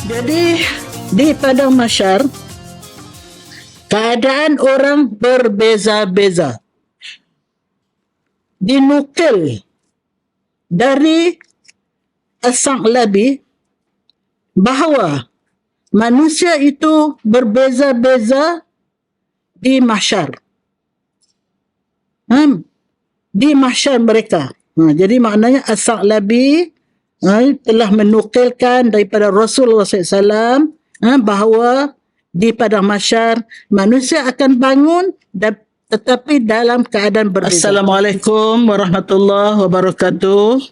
Jadi di padang mahsyar keadaan orang berbeza-beza. Dinukil dari As-Sa'labi bahawa manusia itu berbeza-beza di mahsyar. Di mahsyar mereka. Jadi maknanya As-Sa'labi telah menukilkan daripada Rasulullah SAW bahawa di padang mahsyar manusia akan bangun tetapi dalam keadaan berbeza. Assalamualaikum warahmatullahi wabarakatuh.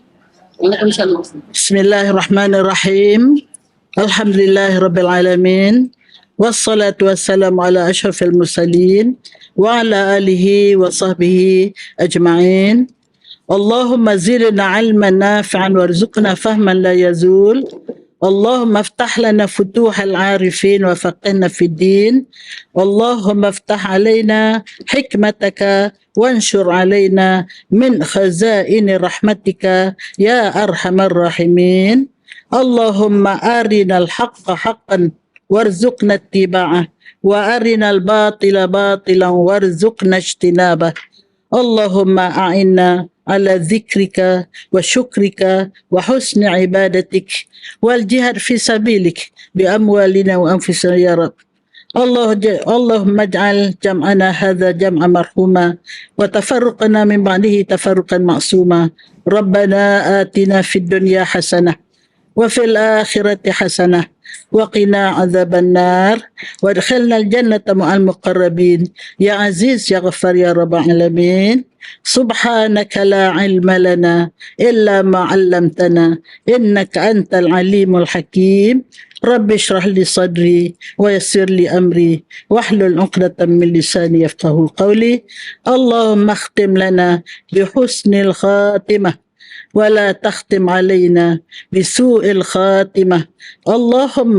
Bismillahirrahmanirrahim. Alhamdulillahirabbil alamin. Wassalatu wassalamu ala asyrafil mursalin wa ala alihi wa sahbihi ajma'in. Allahumma zidna ilman nafi'an warzuqna fahman la yazul. Allahumma aftah lana futuhal arifin wa faqihna fid din. Allahumma aftah alaina hikmataka wanshur alaina min khazaini rahmatika ya arhamar rahimin. Allahumma arinal haqqa haqqan warzuqna ittiba'ah wa arinal batila batilan warzuqna ijtinabah. Allahumma a'inna ala dzikrika wa syukrika wa husni ibadatik wal jihad fi sabilik bi amwalina wa anfusina ya Rabb. Allahumma ij'al jam'ana hadha jam'a marhuma wa tafarruqana min ba'dihi tafarruqan ma'suma. Rabbana atina fid dunya hasanah wa fil akhirati hasanah wa qina adzaban nar wa adkhilnal jannata ma'al muqarrabin ya aziz ya ghaffar ya rabbal alamin. Subhanaka la ilma lana illa ma 'allamtana innaka antal alimul hakim. Rabbi shrah li sadri wa yassir li amri wahlul 'uqdatam min lisani yafqahu qawli. Allahumma akhtim lana bi husnil khatimah ولا تختم علينا بسوء الخاتمة. اللهم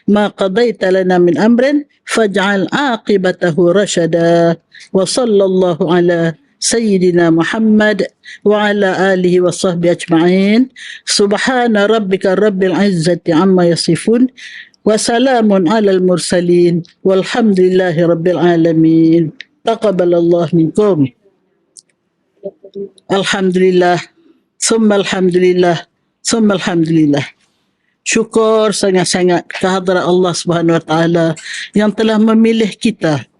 ما قضيت لنا من أمر فاجعل عاقبته رشدا. وصلى الله على سيدنا محمد وعلى آله وصحبه أجمعين. سبحان ربك رب العزة عما يصفون وسلام على المرسلين والحمد لله رب العالمين. تقبل الله منكم. الحمد لله. Summa alhamdulillah. Summa alhamdulillah. Syukur sangat-sangat kehadrat Allah Subhanahu Wa Taala yang telah memilih kita,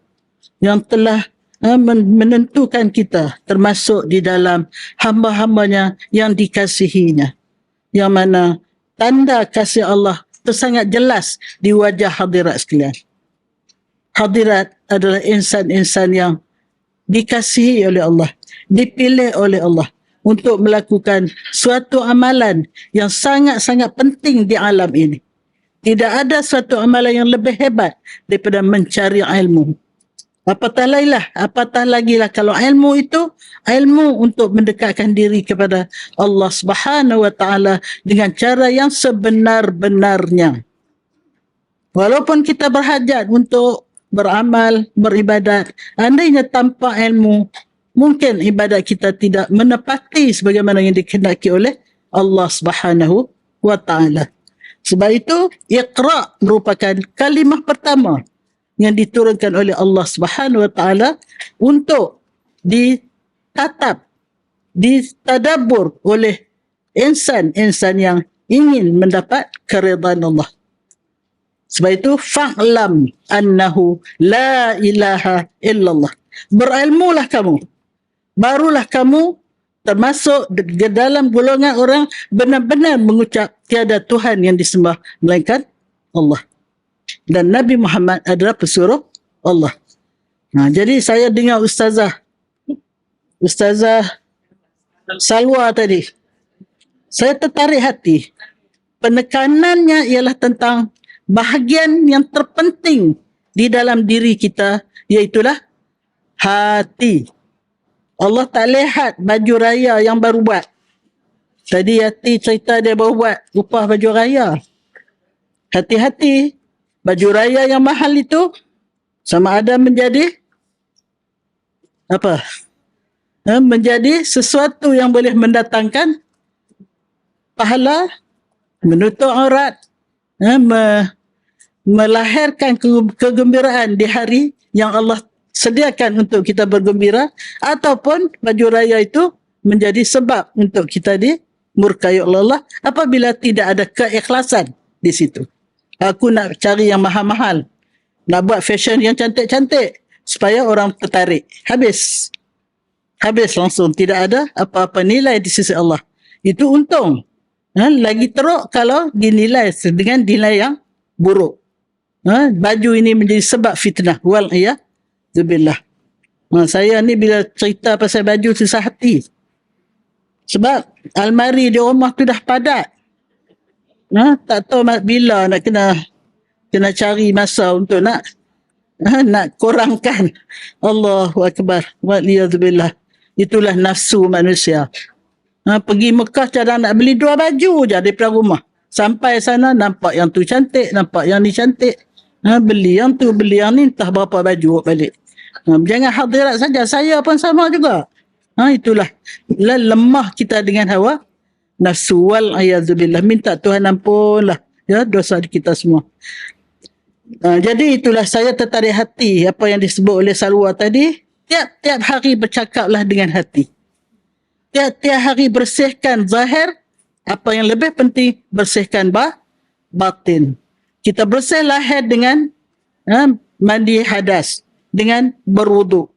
yang telah menentukan kita termasuk di dalam hamba-hambanya yang dikasihinya, yang mana tanda kasih Allah itu sangat jelas di wajah hadirat sekalian. Hadirat adalah insan-insan yang dikasihi oleh Allah, dipilih oleh Allah untuk melakukan suatu amalan yang sangat-sangat penting di alam ini. Tidak ada suatu amalan yang lebih hebat daripada mencari ilmu. Apatah lagi lah kalau ilmu itu ilmu untuk mendekatkan diri kepada Allah Subhanahu Wa Taala dengan cara yang sebenar-benarnya. Walaupun kita berhajat untuk beramal, beribadat, andainya tanpa ilmu, mungkin ibadat kita tidak menepati sebagaimana yang dikehendaki oleh Allah Subhanahu Wa Taala. Sebab itu, Iqra merupakan kalimah pertama yang diturunkan oleh Allah Subhanahu Wa Taala untuk ditatap, ditadabbur oleh insan-insan yang ingin mendapat keridhaan Allah. Sebab itu, fa'lam annahu la ilaha illallah. Berilmulah kamu. Barulah kamu termasuk di dalam golongan orang benar-benar mengucap tiada Tuhan yang disembah melainkan Allah. Dan Nabi Muhammad adalah pesuruh Allah. Jadi saya dengar Ustazah Salwa tadi. Saya tertarik hati. Penekanannya ialah tentang bahagian yang terpenting di dalam diri kita, iaitulah hati. Allah tak lihat baju raya yang baru buat. Tadi Yati cerita dia baru buat upah baju raya. Hati-hati. Baju raya yang mahal itu sama ada menjadi apa? Menjadi sesuatu yang boleh mendatangkan pahala, menutup aurat, melahirkan kegembiraan di hari yang Allah sediakan untuk kita bergembira, ataupun baju raya itu menjadi sebab untuk kita dimurkai oleh Allah apabila tidak ada keikhlasan di situ. Aku nak cari yang mahal-mahal, nak buat fashion yang cantik-cantik supaya orang tertarik. Habis langsung, tidak ada apa-apa nilai di sisi Allah. Itu untung. Lagi teruk kalau dinilai dengan nilai yang buruk. Baju ini menjadi sebab fitnah. Wal'iyadzubillah. Saya ni bila cerita pasal baju susah hati. Sebab almari di rumah tu dah padat. Tak tahu bila nak kena cari masa untuk nak kurangkan. Allahu Akbar. Wal'iyadzubillah. Itulah nafsu manusia. Pergi Mekah cadang nak beli 2 baju je daripada rumah. Sampai sana nampak yang tu cantik, nampak yang ni cantik. Beli yang tu, beli yang ni, entah berapa baju balik. Jangan hadirat saja, saya pun sama juga. Itulah lemah kita dengan hawa nafsu. Wal'iyadzubillah. Minta Tuhan ampunlah dosa kita semua. Jadi itulah saya tertarik hati apa yang disebut oleh Salwa tadi. Tiap-tiap hari bercakaplah dengan hati. Tiap-tiap hari bersihkan zahir. Apa yang lebih penting, bersihkan batin. Kita bersih lahir dengan mandi hadas, dengan berwuduk.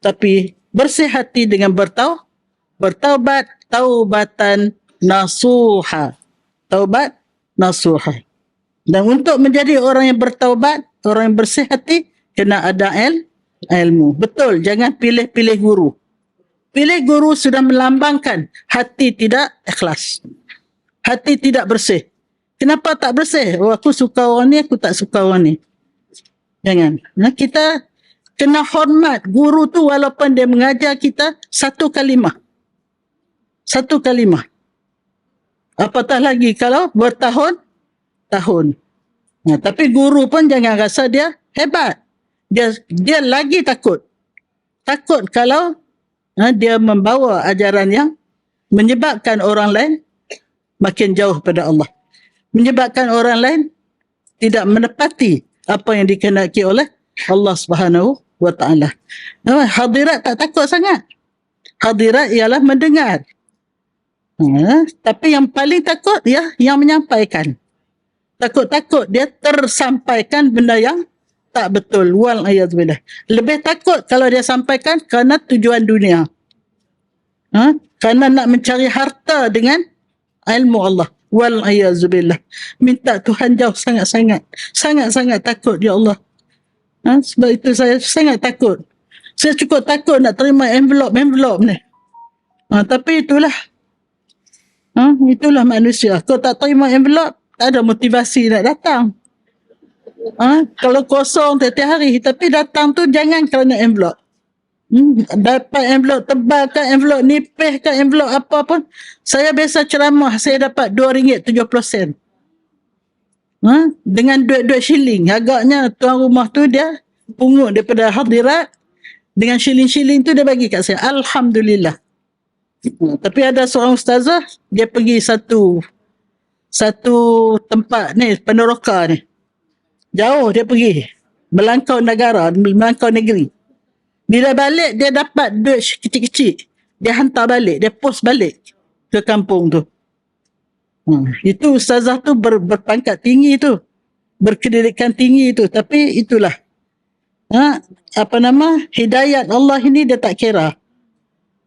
Tapi bersih hati dengan bertaubat, taubatan nasuha. Taubat nasuha. Dan untuk menjadi orang yang bertaubat, orang yang bersih hati, kena ada ilmu. Betul, jangan pilih-pilih guru. Pilih guru sudah melambangkan hati tidak ikhlas. Hati tidak bersih. Kenapa tak bersih? Aku suka orang ni, aku tak suka orang ni. Jangan. Kita kena hormat guru tu walaupun dia mengajar kita satu kalimah. Satu kalimah. Apatah lagi kalau bertahun-tahun. Tapi guru pun jangan rasa dia hebat. Dia lagi takut. Takut kalau dia membawa ajaran yang menyebabkan orang lain makin jauh pada Allah. Menyebabkan orang lain tidak menepati apa yang dikehendaki oleh Allah Subhanahu wa ta'ala. Hadirat tak takut sangat. Hadirat ialah mendengar. Tapi yang paling takut yang menyampaikan. Takut-takut dia tersampaikan benda yang tak betul. Wal'iyadzubillah. Lebih takut kalau dia sampaikan kerana tujuan dunia. Kerana nak mencari harta dengan ilmu Allah. Wal'iyadzubillah. Minta Tuhan jauh sangat-sangat. Sangat-sangat takut, ya Allah. Sebab itu saya sangat takut. Saya cukup takut nak terima envelope ni. Tapi itulah. Itulah manusia. Kalau tak terima envelope, tak ada motivasi nak datang. Kalau kosong tiap-tiap hari, tapi datang tu jangan kerana envelope. Dapat envelope tebal ke, envelope nipis ke, envelope apa pun. Saya biasa ceramah, saya dapat RM2.70. Dengan duit-duit shilling. Agaknya tuan rumah tu dia pungut daripada hadirat. Dengan shilling-shilling tu dia bagi kat saya. Alhamdulillah. Tapi ada seorang ustazah, dia pergi satu tempat ni, peneroka ni. Jauh dia pergi. Melangkau negara, melangkau negeri. Bila balik, dia dapat duit kecil-kecil. Dia hantar balik, dia post balik ke kampung tu. Itu ustazah tu berpangkat tinggi tu. Berpendidikan tinggi tu. Tapi itulah. Hidayat Allah ini dia tak kira.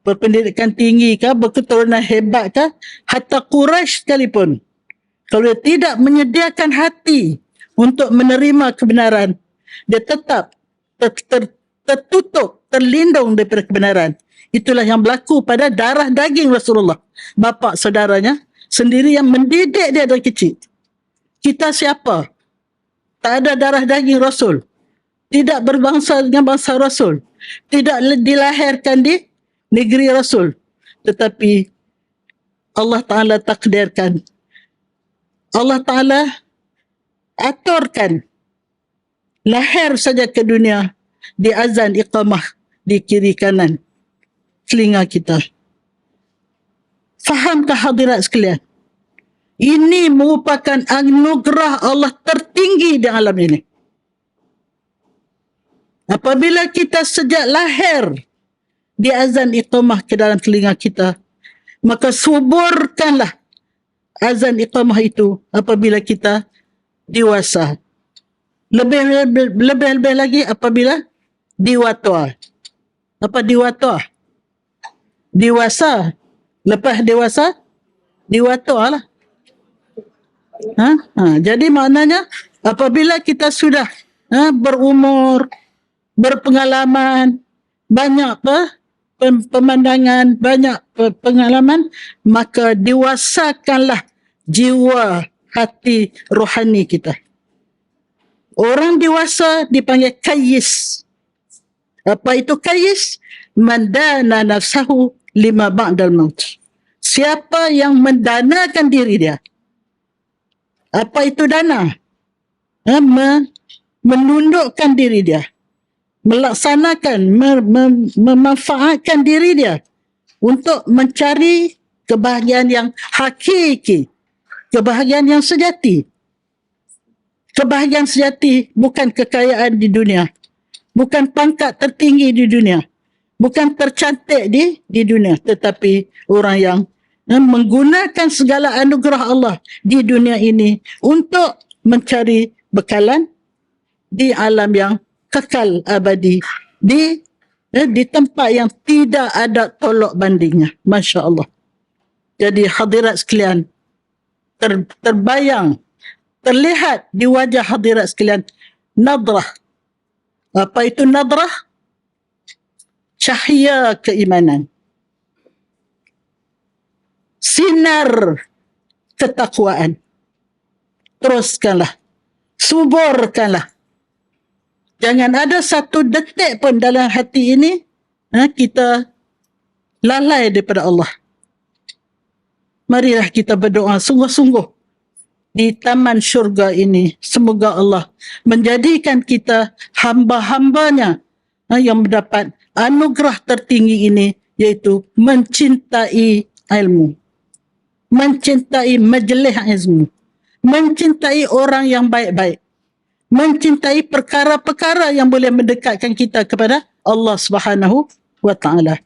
Berpendidikan tinggi ke, berketurunan hebat ke, hatta Quraisy sekalipun. Kalau dia tidak menyediakan hati untuk menerima kebenaran, dia tetap tertutup, terlindung daripada kebenaran. Itulah yang berlaku pada darah daging Rasulullah. Bapa saudaranya sendiri yang mendidik dia dari kecil. Kita siapa? Tak ada darah daging Rasul. Tidak berbangsa dengan bangsa Rasul. Tidak dilahirkan di negeri Rasul. Tetapi Allah Ta'ala takdirkan. Allah Ta'ala aturkan. Lahir saja ke dunia. Di azan iqamah. Di kiri kanan telinga kita. Fahamkah hadirat sekalian? Ini merupakan anugerah Allah tertinggi di alam ini. Apabila kita sejak lahir di azan iqamah ke dalam telinga kita, maka suburkanlah azan iqamah itu apabila kita dewasa. Lebih lagi apabila diwata. Apa diwata? Dewasa. Lepas dewasa, diwata lah. Jadi maknanya apabila kita sudah berumur, berpengalaman, banyak pemandangan, banyak pengalaman, maka dewasakanlah jiwa, hati, rohani kita. Orang dewasa dipanggil kayis. Apa itu kayis? Man dana nafsahu lima ba'dal maut. Siapa yang mendanakan diri dia? Apa itu dana? Menundukkan diri dia. Melaksanakan, memanfaatkan diri dia untuk mencari kebahagiaan yang hakiki, kebahagiaan yang sejati. Kebahagiaan sejati bukan kekayaan di dunia, bukan pangkat tertinggi di dunia, bukan tercantik di dunia, tetapi orang yang menggunakan segala anugerah Allah di dunia ini untuk mencari bekalan di alam yang kekal abadi, di tempat yang tidak ada tolak bandingnya. Masya Allah. Jadi hadirat sekalian, terbayang, terlihat di wajah hadirat sekalian nadrah. Apa itu nadrah? Cahaya keimanan, sinar ketakwaan. Teruskanlah, suburkanlah. Jangan ada satu detik pun dalam hati ini kita lalai daripada Allah. Marilah kita berdoa sungguh-sungguh di taman syurga ini. Semoga Allah menjadikan kita hamba-hambanya yang mendapat anugerah tertinggi ini, iaitu mencintai ilmu, mencintai majlis ilmu, mencintai orang yang baik-baik, mencintai perkara-perkara yang boleh mendekatkan kita kepada Allah Subhanahu wa taala.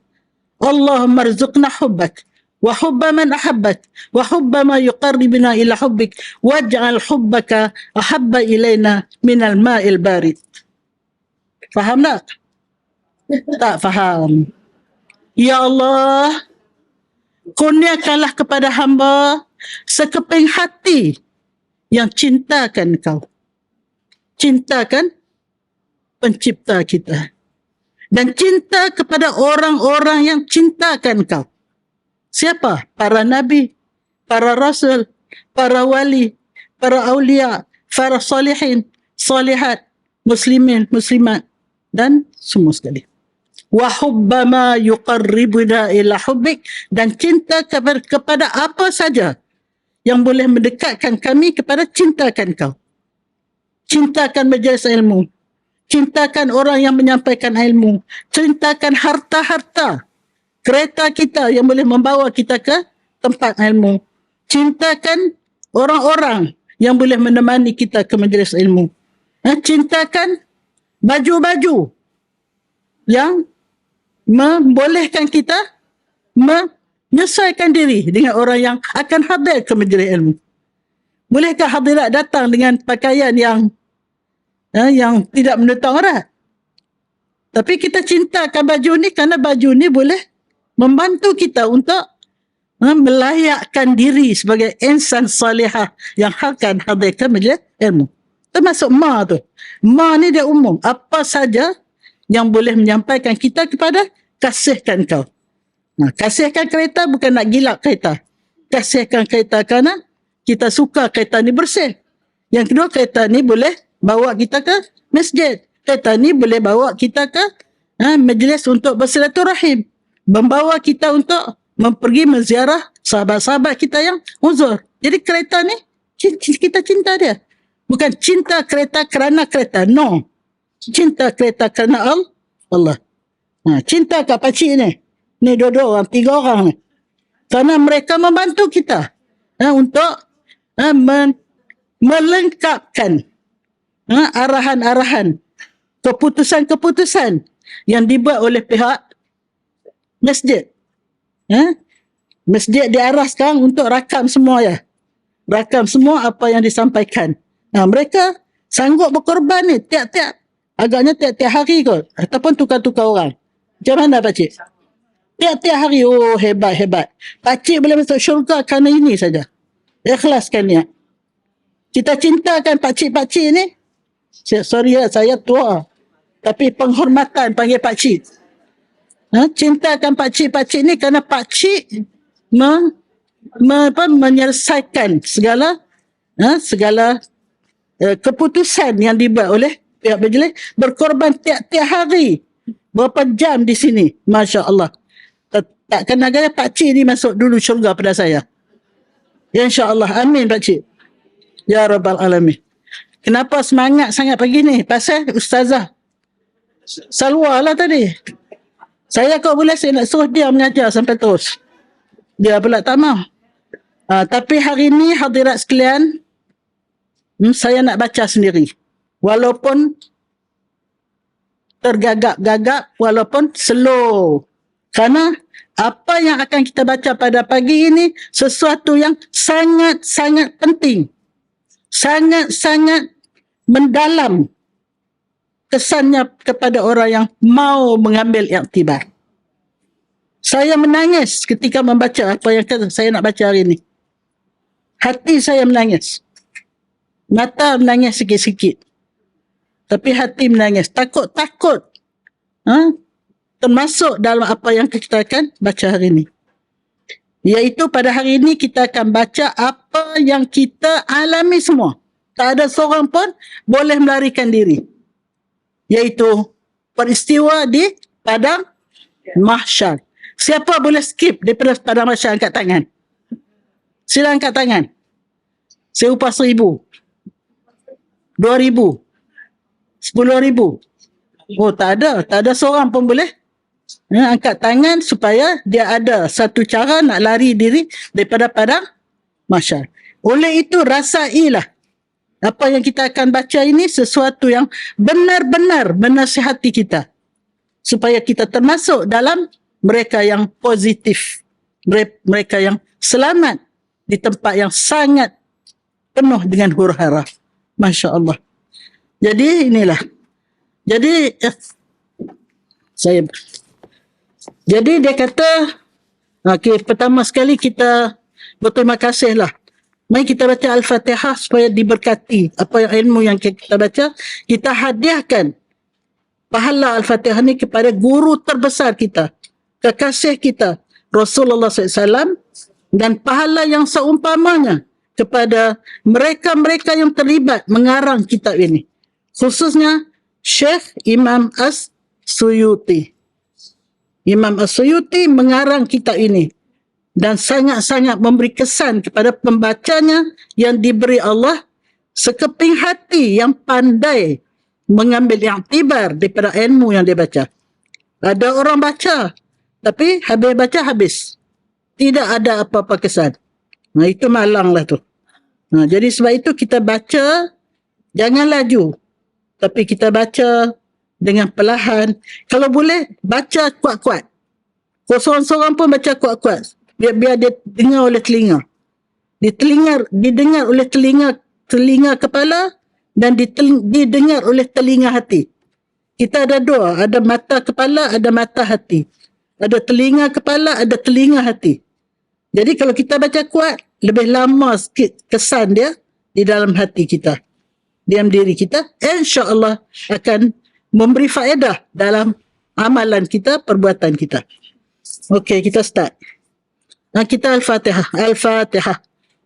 Allahumma rzuqna hubbak wa hubba man ahabbak wa hubba ma yuqarribuna ila hubbik waj'al hubbaka ahabba ilaina minal ma'il barid. Faham tak? Tak faham. Ya Allah, kurniakanlah kepada hamba sekeping hati yang cintakan Kau, cintakan pencipta kita, dan cinta kepada orang-orang yang cintakan Kau. Siapa? Para nabi, para rasul, para wali, para awliya, para salihin, salihat, muslimin, muslimat, dan semua sekali. Wa hubba ma yuqarribuna ila hubbik, dan cinta kepada apa saja yang boleh mendekatkan kami kepada cintakan Kau. Cintakan majlis ilmu, cintakan orang yang menyampaikan ilmu, cintakan harta-harta, kereta kita yang boleh membawa kita ke tempat ilmu, cintakan orang-orang yang boleh menemani kita ke majlis ilmu, cintakan baju-baju yang membolehkan kita menyesuaikan diri dengan orang yang akan hadir ke majlis ilmu. Bolehkah hadirat datang dengan pakaian yang tidak menentang erat? Tapi kita cintakan baju ni kerana baju ni boleh membantu kita untuk melayakkan diri sebagai insan salihah yang akan hadir ke majlis ilmu. Termasuk ma tu. Ma ni dia umum. Apa saja yang boleh menyampaikan kita kepada kasihkan Kau. Kasihkan kereta bukan nak gilak kereta. Kasihkan kereta kerana kita suka kereta ni bersih. Yang kedua, kereta ni boleh bawa kita ke masjid. Kereta ni boleh bawa kita ke majlis untuk bersilaturahim. Membawa kita untuk pergi menziarah sahabat-sahabat kita yang uzur. Jadi kereta ni kita cinta dia. Bukan cinta kereta kerana kereta. No. Cinta kereta kerana Allah. Cinta kat pakcik ni. Ni dua-dua orang, 3 orang ni. Kerana mereka membantu kita untuk melengkapkan arahan-arahan, keputusan-keputusan yang dibuat oleh pihak masjid. Masjid diarah sekarang untuk rakam semua ya. Rakam semua apa yang disampaikan. Mereka sanggup berkorban ni agaknya tiap-tiap hari kot. Ataupun tukar-tukar orang. Macam mana pakcik? Tiap-tiap hari, hebat. Pakcik boleh masuk syurga kerana ini saja. Ikhlaskan niat. Kita cintakan pakcik-pakcik ni. Sorry ya, saya tua. Tapi penghormatan panggil pakcik. Cintakan pakcik-pakcik ni kerana pakcik menyelesaikan segala keputusan yang dibuat oleh pihak majlis, berkorban tiap-tiap hari, berapa jam di sini. Masya Allah. Takkan agaknya pakcik ni masuk dulu syurga pada saya. InsyaAllah. Amin pakcik. Ya Rabbal Alamin. Kenapa semangat sangat pagi ni? Pasal Ustazah Salwa lah tadi. Saya kau boleh saya nak suruh dia mengajar sampai terus. Dia pula tak mahu. Tapi hari ni hadirat sekalian, saya nak baca sendiri. Walaupun tergagap-gagap, walaupun slow. Kerana apa yang akan kita baca pada pagi ini sesuatu yang sangat-sangat penting. Sangat-sangat mendalam kesannya kepada orang yang mau mengambil iktibar. Saya menangis ketika membaca apa yang saya nak baca hari ini. Hati saya menangis. Mata menangis sikit-sikit. Tapi hati menangis. Takut. Termasuk dalam apa yang kita akan baca hari ini. Iaitu pada hari ini kita akan baca apa yang kita alami semua. Tak ada seorang pun boleh melarikan diri. Iaitu peristiwa di padang mahsyar. Siapa boleh skip daripada padang mahsyar? Angkat tangan. Sila angkat tangan. Saya upah 1,000. 2,000. 10,000. Oh, tak ada seorang pun boleh angkat tangan supaya dia ada satu cara nak lari diri daripada padang mahsyar. Oleh itu rasailah apa yang kita akan baca ini sesuatu yang benar-benar menasihati kita supaya kita termasuk dalam mereka yang positif, mereka yang selamat di tempat yang sangat penuh dengan huru-hara. Masya Allah. Jadi inilah. Jadi dia kata, pertama sekali kita berterima kasihlah. Mari kita baca Al-Fatihah supaya diberkati apa yang ilmu yang kita baca. Kita hadiahkan pahala Al-Fatihah ni kepada guru terbesar kita, kekasih kita, Rasulullah SAW, dan pahala yang seumpamanya kepada mereka-mereka yang terlibat mengarang kitab ini. Khususnya Syekh Imam As-Suyuti. Imam As-Suyuti mengarang kitab ini dan sangat-sangat memberi kesan kepada pembacanya yang diberi Allah sekeping hati yang pandai mengambil iktibar daripada ilmu yang dia baca. Ada orang baca, tapi habis baca habis. Tidak ada apa-apa kesan. Itu malanglah tu. Jadi sebab itu kita baca, jangan laju. Tapi kita baca dengan perlahan. Kalau boleh, baca kuat-kuat. Seorang-seorang pun baca kuat-kuat. Biar dia dengar oleh telinga. Didengar oleh telinga kepala dan didengar oleh telinga hati. Kita ada dua. Ada mata kepala, ada mata hati. Ada telinga kepala, ada telinga hati. Jadi kalau kita baca kuat, lebih lama sikit kesan dia di dalam hati kita. Diam diri kita, insya-Allah akan memberi faedah dalam amalan kita, perbuatan kita. Okey, kita start. Kita Al-Fatihah. Al-Fatihah.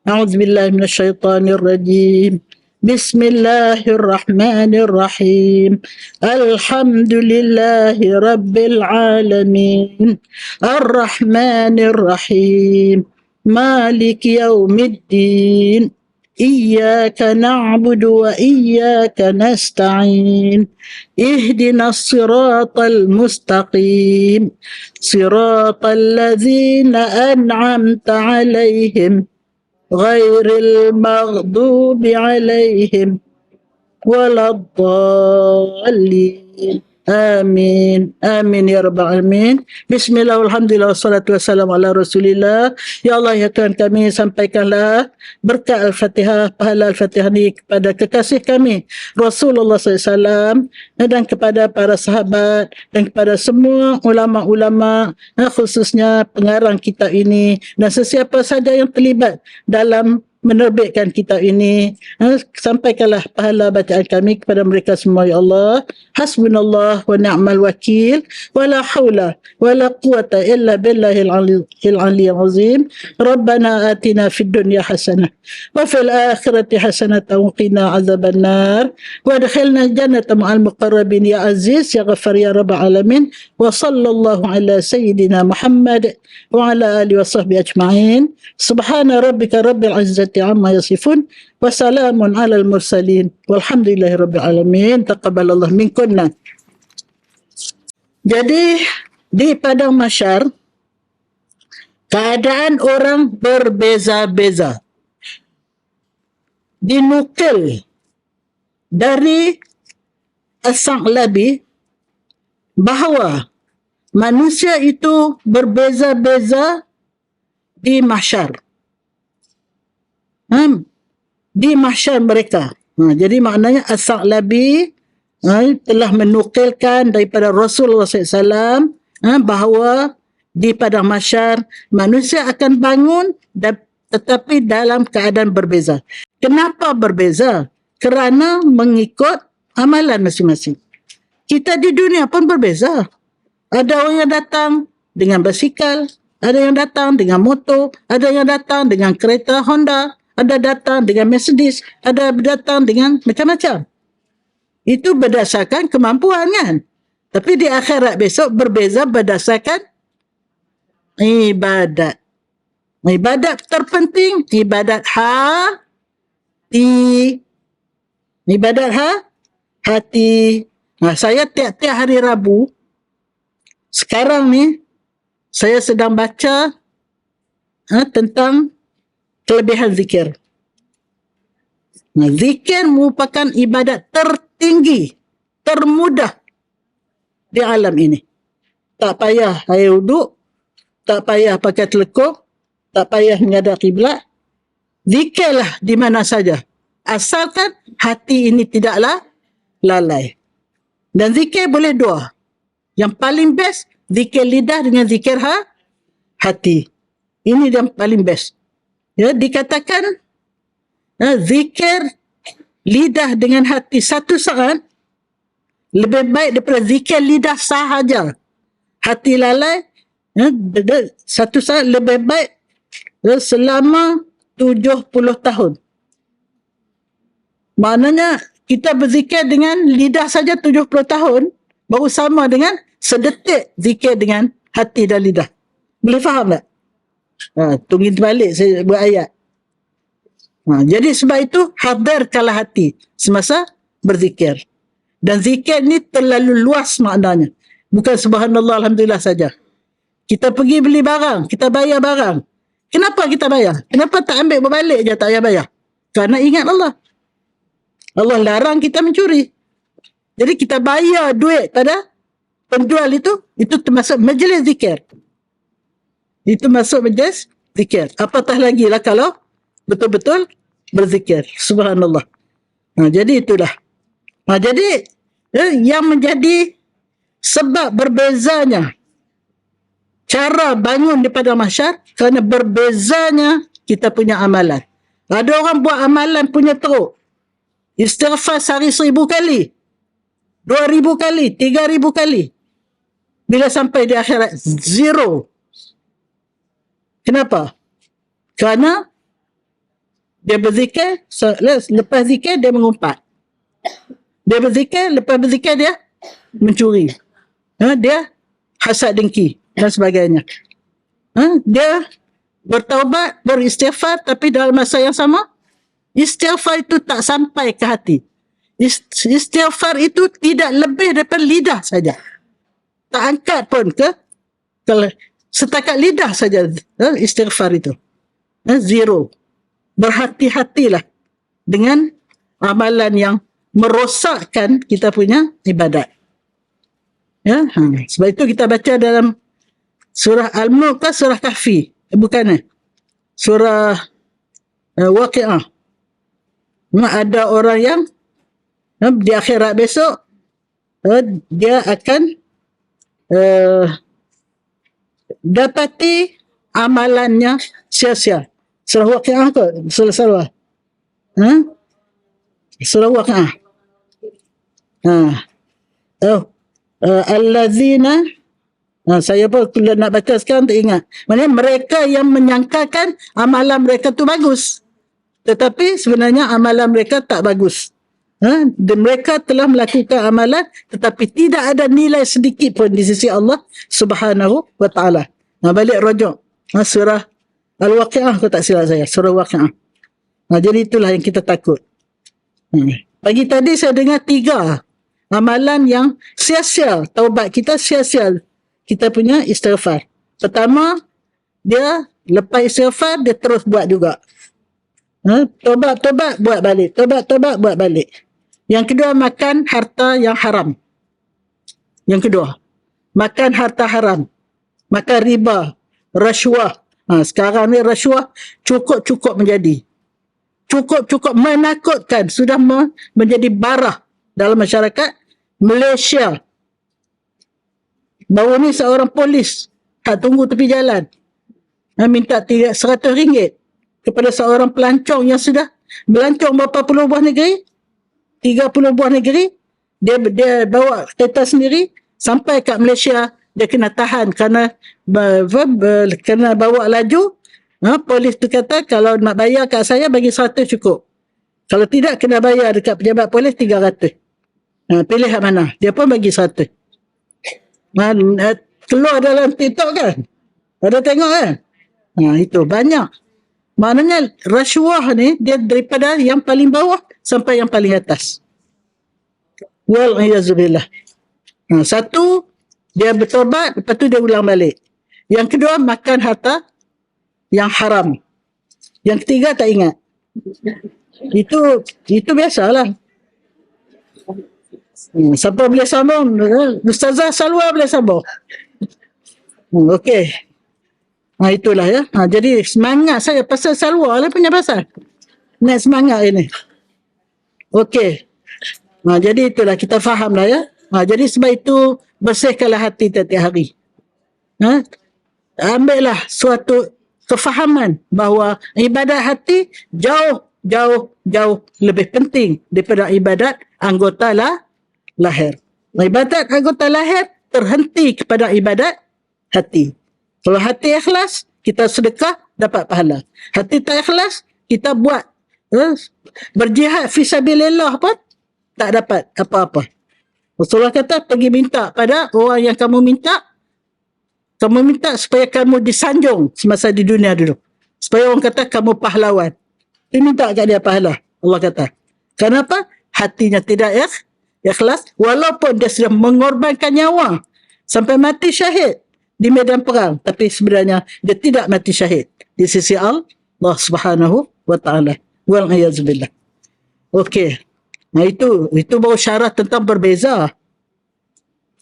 A'udzubillahi minasyaitonirrajim. Bismillahirrahmanirrahim. Alhamdulillahi rabbil alamin. Ar-Rahmanirrahim. Maliki yaumiddin. إياك نعبد وإياك نستعين اهدنا الصراط المستقيم صراط الذين أنعمت عليهم ghairil maghdubi alaihim waladdallin. Amin. Amin ya rabbal alamin. Bismillah, alhamdulillah, wassalatu wassalamu ala rasulillah. Ya Allah, ya Tuhan kami, sampaikanlah berkat Al-Fatihah, pahala Al-Fatihah ni kepada kekasih kami Rasulullah SAW, dan kepada para sahabat dan kepada semua ulama-ulama, khususnya pengarang kitab ini dan sesiapa saja yang terlibat dalam menerbitkan kitab ini. Sampaikanlah pahala bacaan kami kepada mereka semua, ya Allah. Hasbunallah wa ni'mal wakil, wa la hawla wa la quwata illa billahil aliyyil azim. Rabbana atina fid dunya hasanah wa fil akhirati hasanah wa qina azaban nar wa adkhilna jannata ma'al muqarrabin ya aziz ya ghafar ya rabbal alamin. Wa sallallahu ala sayyidina Muhammad wa ala alihi wa sahbihi ajma'in. Subhana rabbika rabbil izzati amma yasifun wa salamun alal mursalin walhamdulillahi rabbil alamin. Taqabbalallah minkunna. Jadi di padang mahsyar keadaan orang berbeza-beza. Dinukil dari As-Sa'labi bahawa manusia itu berbeza-beza di mahsyar. Di mahsyar mereka. Jadi maknanya As-Sa'labi telah menukilkan daripada Rasulullah SAW bahawa di padang mahsyar manusia akan bangun tetapi dalam keadaan berbeza. Kenapa berbeza? Kerana mengikut amalan masing-masing. Kita di dunia pun berbeza. Ada orang yang datang dengan basikal, ada yang datang dengan motor, ada yang datang dengan kereta Honda, ada datang dengan Mercedes, ada datang dengan macam-macam. Itu berdasarkan kemampuan kan. Tapi di akhirat besok berbeza berdasarkan ibadat. Ibadat terpenting, ibadat hati. Ibadat hati. Saya tiap-tiap hari Rabu, sekarang ni, saya sedang baca tentang kelebihan zikir. Zikir merupakan ibadat tertinggi, termudah di alam ini. Tak payah air wuduk, tak payah pakai telekuk, tak payah menghadap kiblat. Zikirlah di mana saja. Asalkan hati ini tidaklah lalai. Dan zikir boleh dua. Yang paling best, zikir lidah dengan zikir hati. Ini yang paling best. Ya, dikatakan zikir lidah dengan hati satu saat lebih baik daripada zikir lidah sahaja. Hati lalai, satu saat lebih baik selama 70 tahun. Maknanya kita berzikir dengan lidah saja 70 tahun baru sama dengan sedetik zikir dengan hati dan lidah. Boleh faham tak? Tunggu balik saya berayat. Jadi sebab itu hadirkanlah hati semasa berzikir. Dan zikir ni terlalu luas maknanya. Bukan subhanallah alhamdulillah saja. Kita pergi beli barang, kita bayar barang. Kenapa kita bayar? Kenapa tak ambil berbalik je, tak payah bayar? Kerana ingat Allah. Allah larang kita mencuri. Jadi kita bayar duit pada penjual itu termasuk majlis zikir. Itu masuk majlis zikir. Apatah lagi lah kalau betul-betul berzikir. Subhanallah. Jadi itulah. Jadi yang menjadi sebab berbezanya cara bangun di padang mahsyar kerana berbezanya kita punya amalan. Ada orang buat amalan punya teruk. Istighfar sehari 1000 kali, 2000 kali, 3000 kali. Bila sampai di akhirat, zero. Kenapa? Kerana dia berzikir, lepas zikir dia mengumpat. Dia berzikir, lepas berzikir dia mencuri. Dia hasad dengki dan sebagainya. Dia bertaubat, beristighfar, tapi dalam masa yang sama, istighfar itu tak sampai ke hati. Istighfar itu tidak lebih daripada lidah saja. Tak angkat pun ke setakat lidah saja istighfar itu. Zero. berhati-hatilah dengan amalan yang merosakkan kita punya ibadat. Ya, sebab itu kita baca dalam surah Al-Mulk ke surah Kahfi? Bukan surah Waqi'ah. Ada orang yang di akhirat besok dia akan dapati amalannya sia-sia. Surah Waqi'ah ke? Surah surah Waqi'ah. Allazina, saya pun kalau nak baca sekarang tak ingat. Maksudnya mereka yang menyangkakan amalan mereka tu bagus, tetapi sebenarnya amalan mereka tak bagus. Dan mereka telah melakukan amalan tetapi tidak ada nilai sedikit pun di sisi Allah Subhanahu wa taala. Balik rujuk surah Al-Waqi'ah, kalau tak silap saya, surah Waqi'ah. Jadi itulah yang kita takut. Pagi tadi saya dengar 3 amalan yang sia-sia, taubat kita sia-sia, kita punya istighfar. Pertama, dia lepas istighfar dia terus buat juga. Tobat buat balik, tobat buat balik. Yang kedua, makan harta yang haram. Yang kedua, makan harta haram, makan riba, rasuah. Sekarang ni rasuah cukup menjadi, cukup menakutkan, sudah menjadi barah dalam masyarakat Malaysia. Baru ni seorang polis tak tunggu tepi jalan minta RM100 kepada seorang pelancong yang sudah melancong berapa puluh buah negeri, 30 buah negeri. Dia bawa kereta sendiri sampai kat Malaysia, dia kena tahan kerana kena bawa laju. Polis tu kata kalau nak bayar kat saya bagi 100 cukup, kalau tidak kena bayar dekat pejabat polis 300. Pilih yang mana? Dia pun bagi 100. Keluar dalam TikTok kan, ada tengok kan. Itu banyak. Maknanya rasuah ni dia daripada yang paling bawah sampai yang paling atas. Wal-iyazubillah. Satu, dia bertobat, lepas tu dia ulang balik. Yang kedua, makan harta yang haram. Yang ketiga tak ingat. Itu biasalah. Siapa boleh sambung? Ustazah Salwa boleh sambung. Okey. Itulah ya. Jadi semangat saya pasal Salwa lah punya pasal. Nak semangat ini. Okey. Jadi itulah, kita faham lah ya. Jadi sebab itu bersihkanlah hati tiap-tiap hari. Ambillah suatu kefahaman bahawa ibadat hati jauh lebih penting daripada ibadat anggota lahir. Ibadat anggota lahir terhenti kepada ibadat hati. Kalau hati ikhlas, kita sedekah dapat pahala. Hati tak ikhlas, kita buat berjihad fisabilillah pun tak dapat apa-apa. Rasulullah kata, pergi minta pada orang yang kamu minta supaya kamu disanjung semasa di dunia dulu. Supaya orang kata kamu pahlawan. Dia minta kat dia pahala. Allah kata. Kenapa? Hatinya tidak ikhlas, walaupun dia sudah mengorbankan nyawa sampai mati syahid di medan perang, tapi sebenarnya dia tidak mati syahid di sisi Allah Subhanahu wa taala. Wal-iyazubillah. Okey. Itu baru syarat tentang berbeza.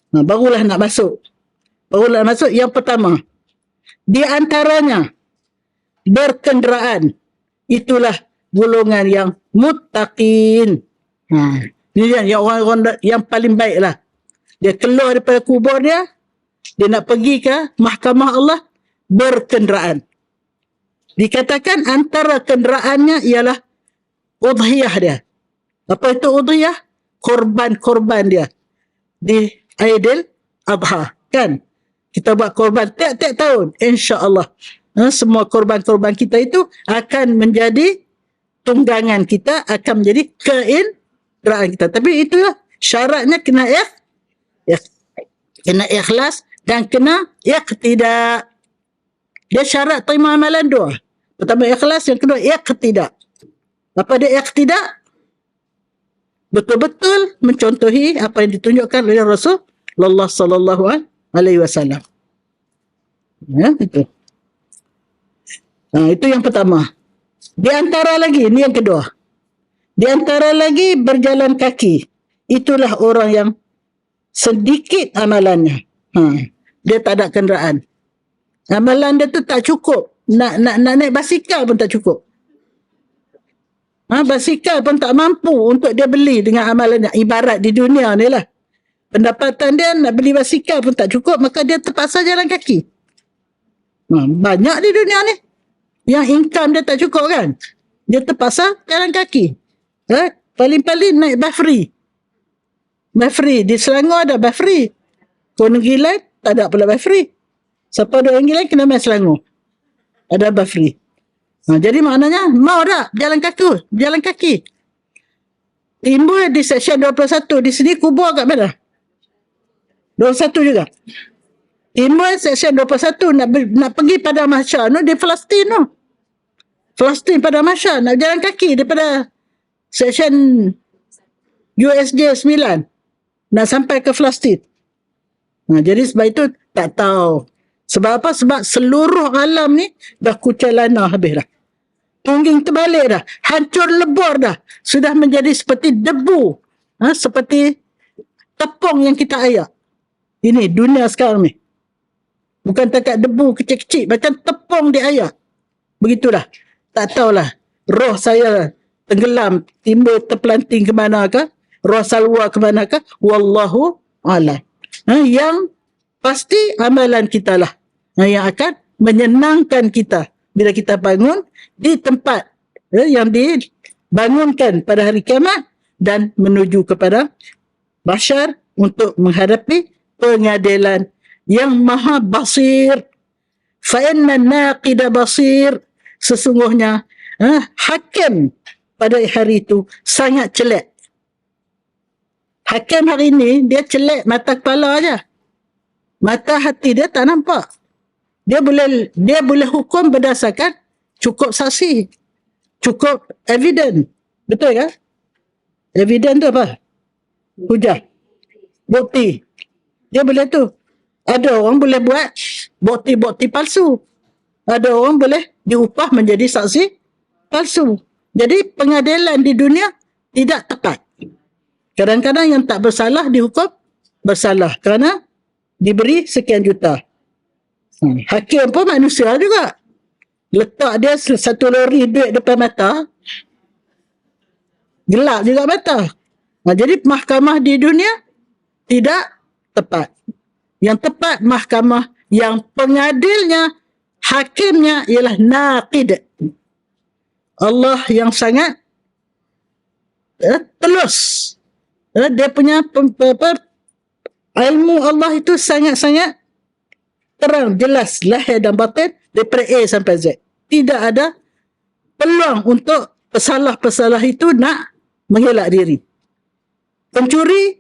Barulah nak masuk. Yang pertama, di antaranya berkenderaan. Itulah golongan yang muttaqin. Ini yang orang-orang yang paling baik lah. Dia keluar daripada kubur dia nak pergi ke mahkamah Allah berkenderaan. Dikatakan antara kenderaannya ialah udhiyah dia. Apa itu udhiyah? Korban-korban dia di Aidil Adha, kan? Kita buat korban tiap-tiap tahun, insya-Allah. Semua korban-korban kita itu akan menjadi tunggangan kita, akan menjadi keinderaan kita. Tapi itulah syaratnya, kena ikhlas dan kena iqtida. Dia syarat terima amalan dua. Pertama ikhlas, yang kedua iqtida. Apa dia iqtida? Betul-betul mencontohi apa yang ditunjukkan oleh Rasulullah sallallahu alaihi wasallam. Ya, itu. Itu yang pertama. Di antara lagi, ini yang kedua. Di antara lagi berjalan kaki. Itulah orang yang sedikit amalannya. Dia tak ada kenderaan. Amalan dia tu tak cukup. Nak naik basikal pun tak cukup. Basikal pun tak mampu untuk dia beli dengan amalannya. Ibarat di dunia ni lah. Pendapatan dia nak beli basikal pun tak cukup, maka dia terpaksa jalan kaki. Banyak di dunia ni. Yang income dia tak cukup kan. Dia terpaksa jalan kaki. Paling-paling naik bus free. Bus free. Di Selangor ada bus free. Kau Negeri Lain tak ada pula bus free. Siapa ada Negeri Lain kena main Selangor. Ada bus free. Jadi maknanya mau tak jalan kaki. Timbul di Seksyen 21. Di sini kubur kat mana? 21 juga. Timbul Seksyen 21 nak pergi pada Mahsyar no, di Palestin no. Palestin pada Mahsyar nak jalan kaki daripada Seksyen USJ 9 nak sampai ke Palestin. Jadi sebab itu tak tahu. Sebab apa? Sebab seluruh alam ni dah kucai lana habis dah. Tungging terbalik dah. Hancur lebur dah. Sudah menjadi seperti debu. Seperti tepung yang kita ayak. Ini dunia sekarang ni. Bukan takat debu kecil-kecil. Macam tepung diayak. Begitulah. Tak tahulah. Roh saya tenggelam. Timbul terpelanting ke manakah. Roh salwa ke manakah. Wallahu a'lam. Yang pasti amalan kita lah. Yang akan menyenangkan kita. Bila kita bangun di tempat yang dibangunkan pada hari kiamat. Dan menuju kepada mahsyar untuk menghadapi pengadilan yang maha basir. Fa'inna naqida basir. Sesungguhnya hakim pada hari itu sangat celak. Hakim hari ini dia celak mata kepala aja. Mata hati dia tak nampak. Dia boleh hukum berdasarkan cukup saksi. Cukup evidence. Betul kan? Evidence tu apa? Hujah. Bukti. Dia boleh tu. Ada orang boleh buat bukti-bukti palsu. Ada orang boleh diupah menjadi saksi palsu. Jadi pengadilan di dunia tidak tepat. Kadang-kadang yang tak bersalah dihukum bersalah kerana diberi sekian juta. Hakim pun manusia juga. Letak dia satu lori duit depan mata, gelap juga mata. Jadi mahkamah di dunia tidak tepat. Yang tepat mahkamah yang pengadilnya, hakimnya ialah naqid. Allah yang sangat telus. Dia punya ilmu Allah itu sangat-sangat terang, jelas, lahir dan batin daripada A sampai Z. Tidak ada peluang untuk pesalah-pesalah itu nak mengelak diri. Pencuri,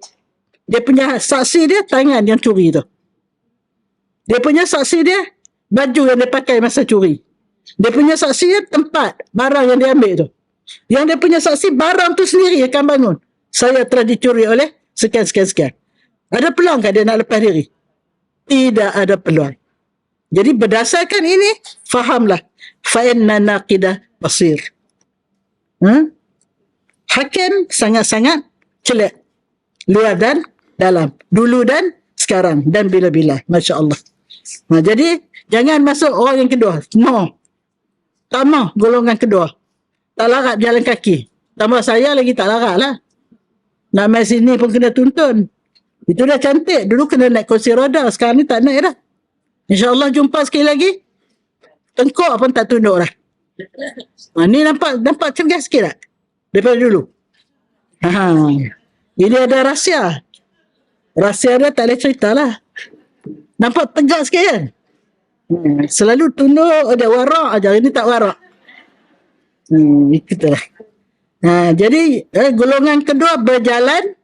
dia punya saksi dia tangan yang curi tu. Dia punya saksi dia baju yang dia pakai masa curi. Dia punya saksi dia tempat barang yang dia ambil tu. Yang dia punya saksi barang tu sendiri akan bangun. Saya telah dicuri oleh sekian. Ada peluang tak dia nak lepas diri? Tidak ada peluang. Jadi berdasarkan ini, fahamlah. Fa'inna naqidah basir. Hakim sangat-sangat celak. Luar dan dalam. Dulu dan sekarang. Dan bila-bila. Masya Allah. Jadi, jangan masuk orang yang kedua. No. Tak mau golongan kedua. Tak larat jalan kaki. Tambah saya lagi tak larat lah. Nak main sini pun kena tuntun. Itu dah cantik. Dulu kena naik kursi roda. Sekarang ni tak naik dah. InsyaAllah jumpa sekali lagi. Tengkok pun tak tunduk dah. Ni nampak cergas sikit tak? Daripada dulu. Ini ada rahsia. Rahsia dia tak boleh cerita lah. Nampak tegak sikit kan? Selalu tunduk ada warak aja. Ini tak warak. Itulah. Jadi golongan kedua berjalan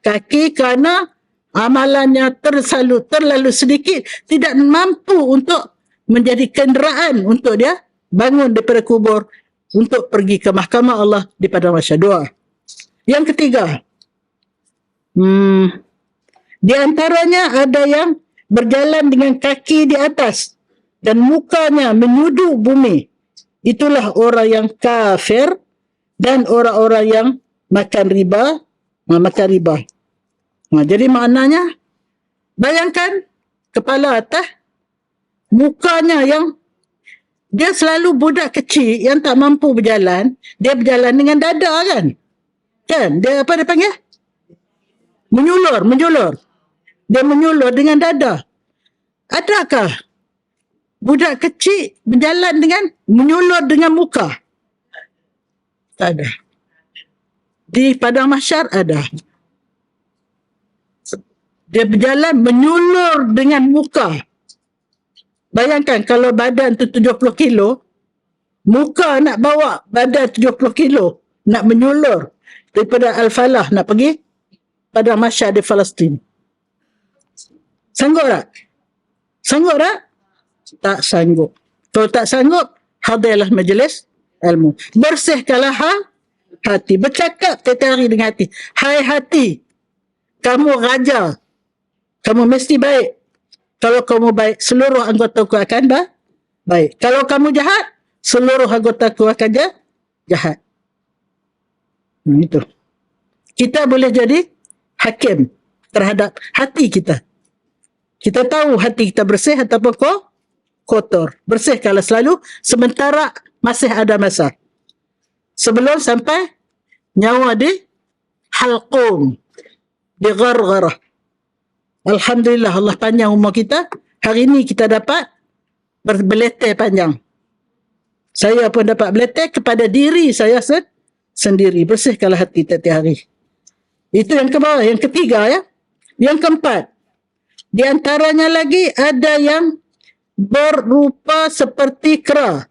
kaki kerana amalannya terlalu sedikit, tidak mampu untuk menjadi kenderaan untuk dia bangun daripada kubur untuk pergi ke mahkamah Allah di padang mahsyar. Dua. Yang ketiga, di antaranya ada yang berjalan dengan kaki di atas dan mukanya menyuduk bumi. itulah orang yang kafir dan orang-orang yang makan riba. Makan riba. Jadi maknanya, bayangkan kepala atas, mukanya yang dia selalu budak kecil yang tak mampu berjalan, dia berjalan dengan dada kan? Kan? Dia apa dia panggil? Menyulur. Dia menyulur dengan dada. Adakah budak kecil berjalan dengan menyulur dengan muka? Tak ada. Di padang mahsyar ada. Dia berjalan menyulur dengan muka. Bayangkan kalau badan tu 70 kilo, muka nak bawa badan 70 kilo, nak menyulur daripada Al-Falah nak pergi padang mahsyar di Palestin. Sanggup tak? Sanggup tak? Tak sanggup. Kalau tak sanggup, hadirlah majlis ilmu. Bersihkanlah hati. Bercakap setiap hari dengan hati. Hai hati, kamu raja. Kamu mesti baik. Kalau kamu baik, seluruh anggotaku akan baik. Kalau kamu jahat, seluruh anggotaku akan jahat. Itu. Kita boleh jadi hakim terhadap hati kita. Kita tahu hati kita bersih ataupun kotor. Bersihkanlah selalu sementara masih ada masa. Sebelum sampai nyawa di halqum, di ghargharah. Alhamdulillah, Allah panjang umur kita. Hari ini kita dapat berbeleteh panjang. Saya pun dapat beleteh kepada diri saya sendiri. Bersihkanlah hati setiap hari. Itu yang ke bawah. Yang ketiga ya. Yang keempat, di antaranya lagi ada yang berupa seperti kera.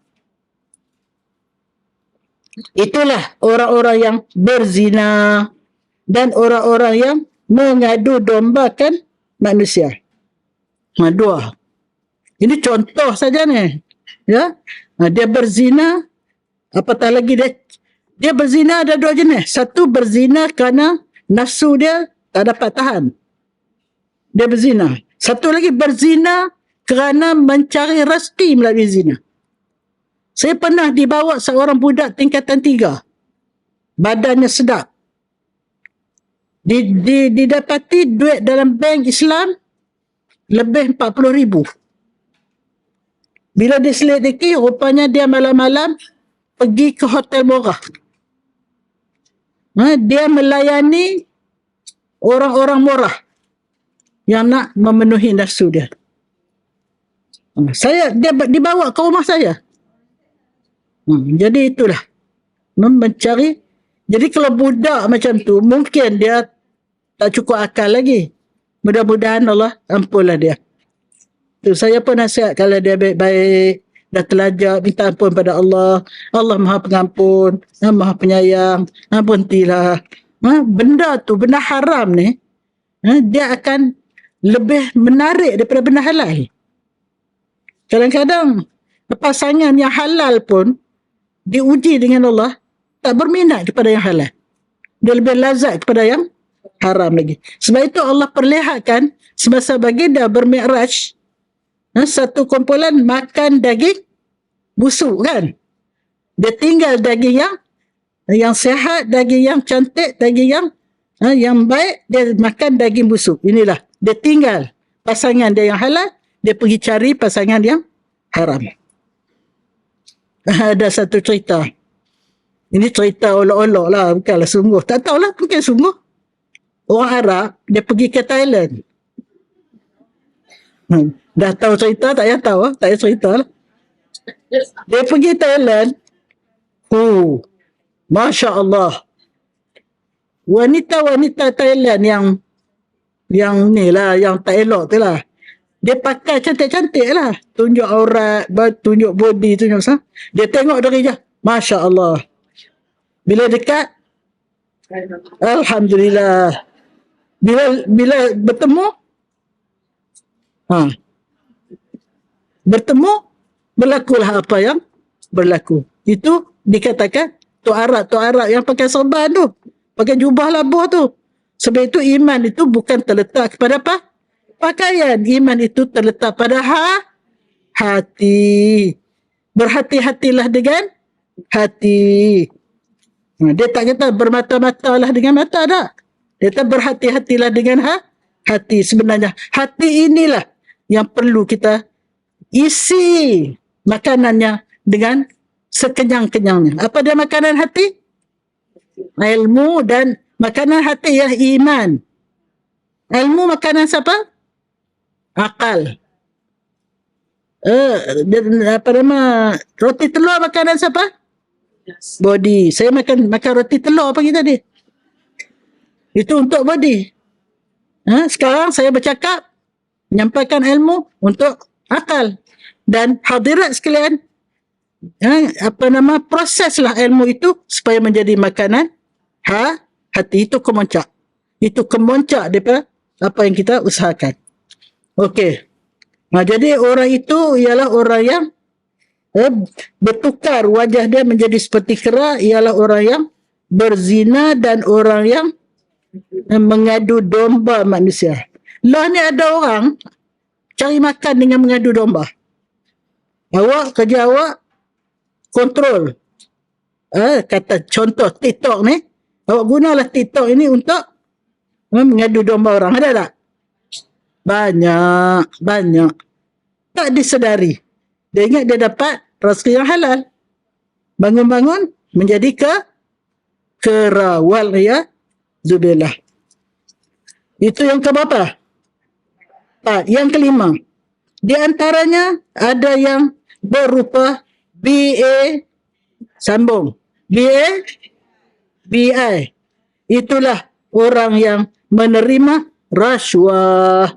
Itulah orang-orang yang berzina dan orang-orang yang mengadu dombakan manusia. Dua. Ini contoh saja ni. Ya. Dia berzina, apatah lagi dia berzina ada dua jenis. Satu berzina kerana nafsu dia tak dapat tahan. Dia berzina. Satu lagi berzina kerana mencari rezeki melalui zina. Saya pernah dibawa seorang budak tingkatan 3. Badannya sedap. Didapati duit dalam bank Islam lebih 40,000. Bila diselidiki, rupanya dia malam-malam pergi ke hotel murah. Dia melayani orang-orang murah yang nak memenuhi nafsu dia. Dia dibawa ke rumah saya. Jadi itulah. Mencari. Jadi kalau budak macam tu, mungkin dia tak cukup akal lagi. Mudah-mudahan Allah ampunlah dia. Tu saya pun nasihat kalau dia baik-baik, dah terlajak, minta ampun pada Allah. Allah Maha Pengampun, Maha Penyayang. Ampunilah. Benda tu, benda haram ni, dia akan lebih menarik daripada benda halal. Kadang-kadang pasangan yang halal pun diuji dengan Allah, tak berminat kepada yang halal. Dia lebih lazat kepada yang haram lagi. Sebab itu Allah perlihatkan semasa baginda bermi'raj, satu kumpulan makan daging busuk kan. Dia tinggal daging yang sihat, daging yang cantik, daging yang baik, dia makan daging busuk. Inilah, dia tinggal pasangan dia yang halal, dia pergi cari pasangan yang haram. Ada satu cerita. Ini cerita olok-olok lah, bukanlah sungguh. Tak tahulah, mungkin sungguh. Orang Arab, dia pergi ke Thailand. Dah tahu cerita, tak payah tahu, tak payah cerita lah. Dia pergi Thailand. Masya Allah. Wanita-wanita Thailand yang ni lah, yang tak elok tu lah. Dia pakai cantik-cantik lah. Tunjuk aurat, tunjuk body, tunjuk sah. Dia tengok dari jauh. Masya Allah. Bila dekat, Alhamdulillah. Bila bertemu, berlakulah apa yang berlaku. Itu dikatakan Tok Arab yang pakai serban tu, pakai jubah labuh tu. Sebab itu iman itu bukan terletak kepada apa? Pakaian. Iman itu terletak pada hati. Berhati-hatilah dengan hati. Dia tak kata bermata-matalah dengan mata, tak. Dia kata berhati-hatilah dengan hati. Sebenarnya hati inilah yang perlu kita isi makanannya dengan sekenyang-kenyangnya. Apa dia makanan hati? Ilmu, dan makanan hati ialah iman. Ilmu makanan siapa? Akal. Apa nama? Roti telur makanan siapa? Body. Saya makan roti telur pagi tadi. Itu untuk body. Sekarang saya bercakap, menyampaikan ilmu untuk akal. Dan hadirat sekalian, proseslah ilmu itu supaya menjadi makanan hati. Itu kemuncak. Itu kemuncak daripada apa yang kita usahakan. Okey. Jadi orang itu ialah orang yang bertukar wajah dia menjadi seperti kera, ialah orang yang berzina dan orang yang mengadu domba manusia. Lah ni ada orang cari makan dengan mengadu domba. Kerja awak kontrol. Kata contoh TikTok ni, awak gunalah TikTok ini untuk mengadu domba orang. Ada tak? Banyak. Tak disedari. Dia ingat dia dapat rezeki yang halal. Bangun-bangun menjadi kera. Wal ya zubillah. Itu yang keberapa? Yang kelima. Di antaranya ada yang berupa BA sambung. BI. Itulah orang yang menerima rasuah.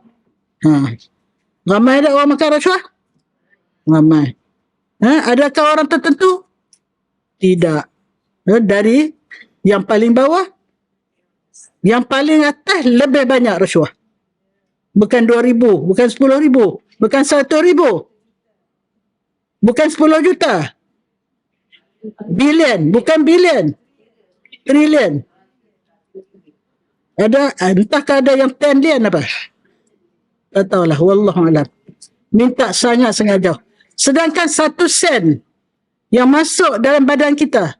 Ramai tak orang makan rasuah? Ramai. Adakah orang tertentu? Tidak. Dari yang paling bawah, yang paling atas lebih banyak rasuah. Bukan 2,000, bukan 10,000, bukan 100,000, bukan 10 juta. Bilion, bukan bilion. Trilion. Entahkah ada yang 10 lian apa? Tak tahulah, wallahualam. Minta sangat-sangat jauh. Sedangkan 1 sen yang masuk dalam badan kita,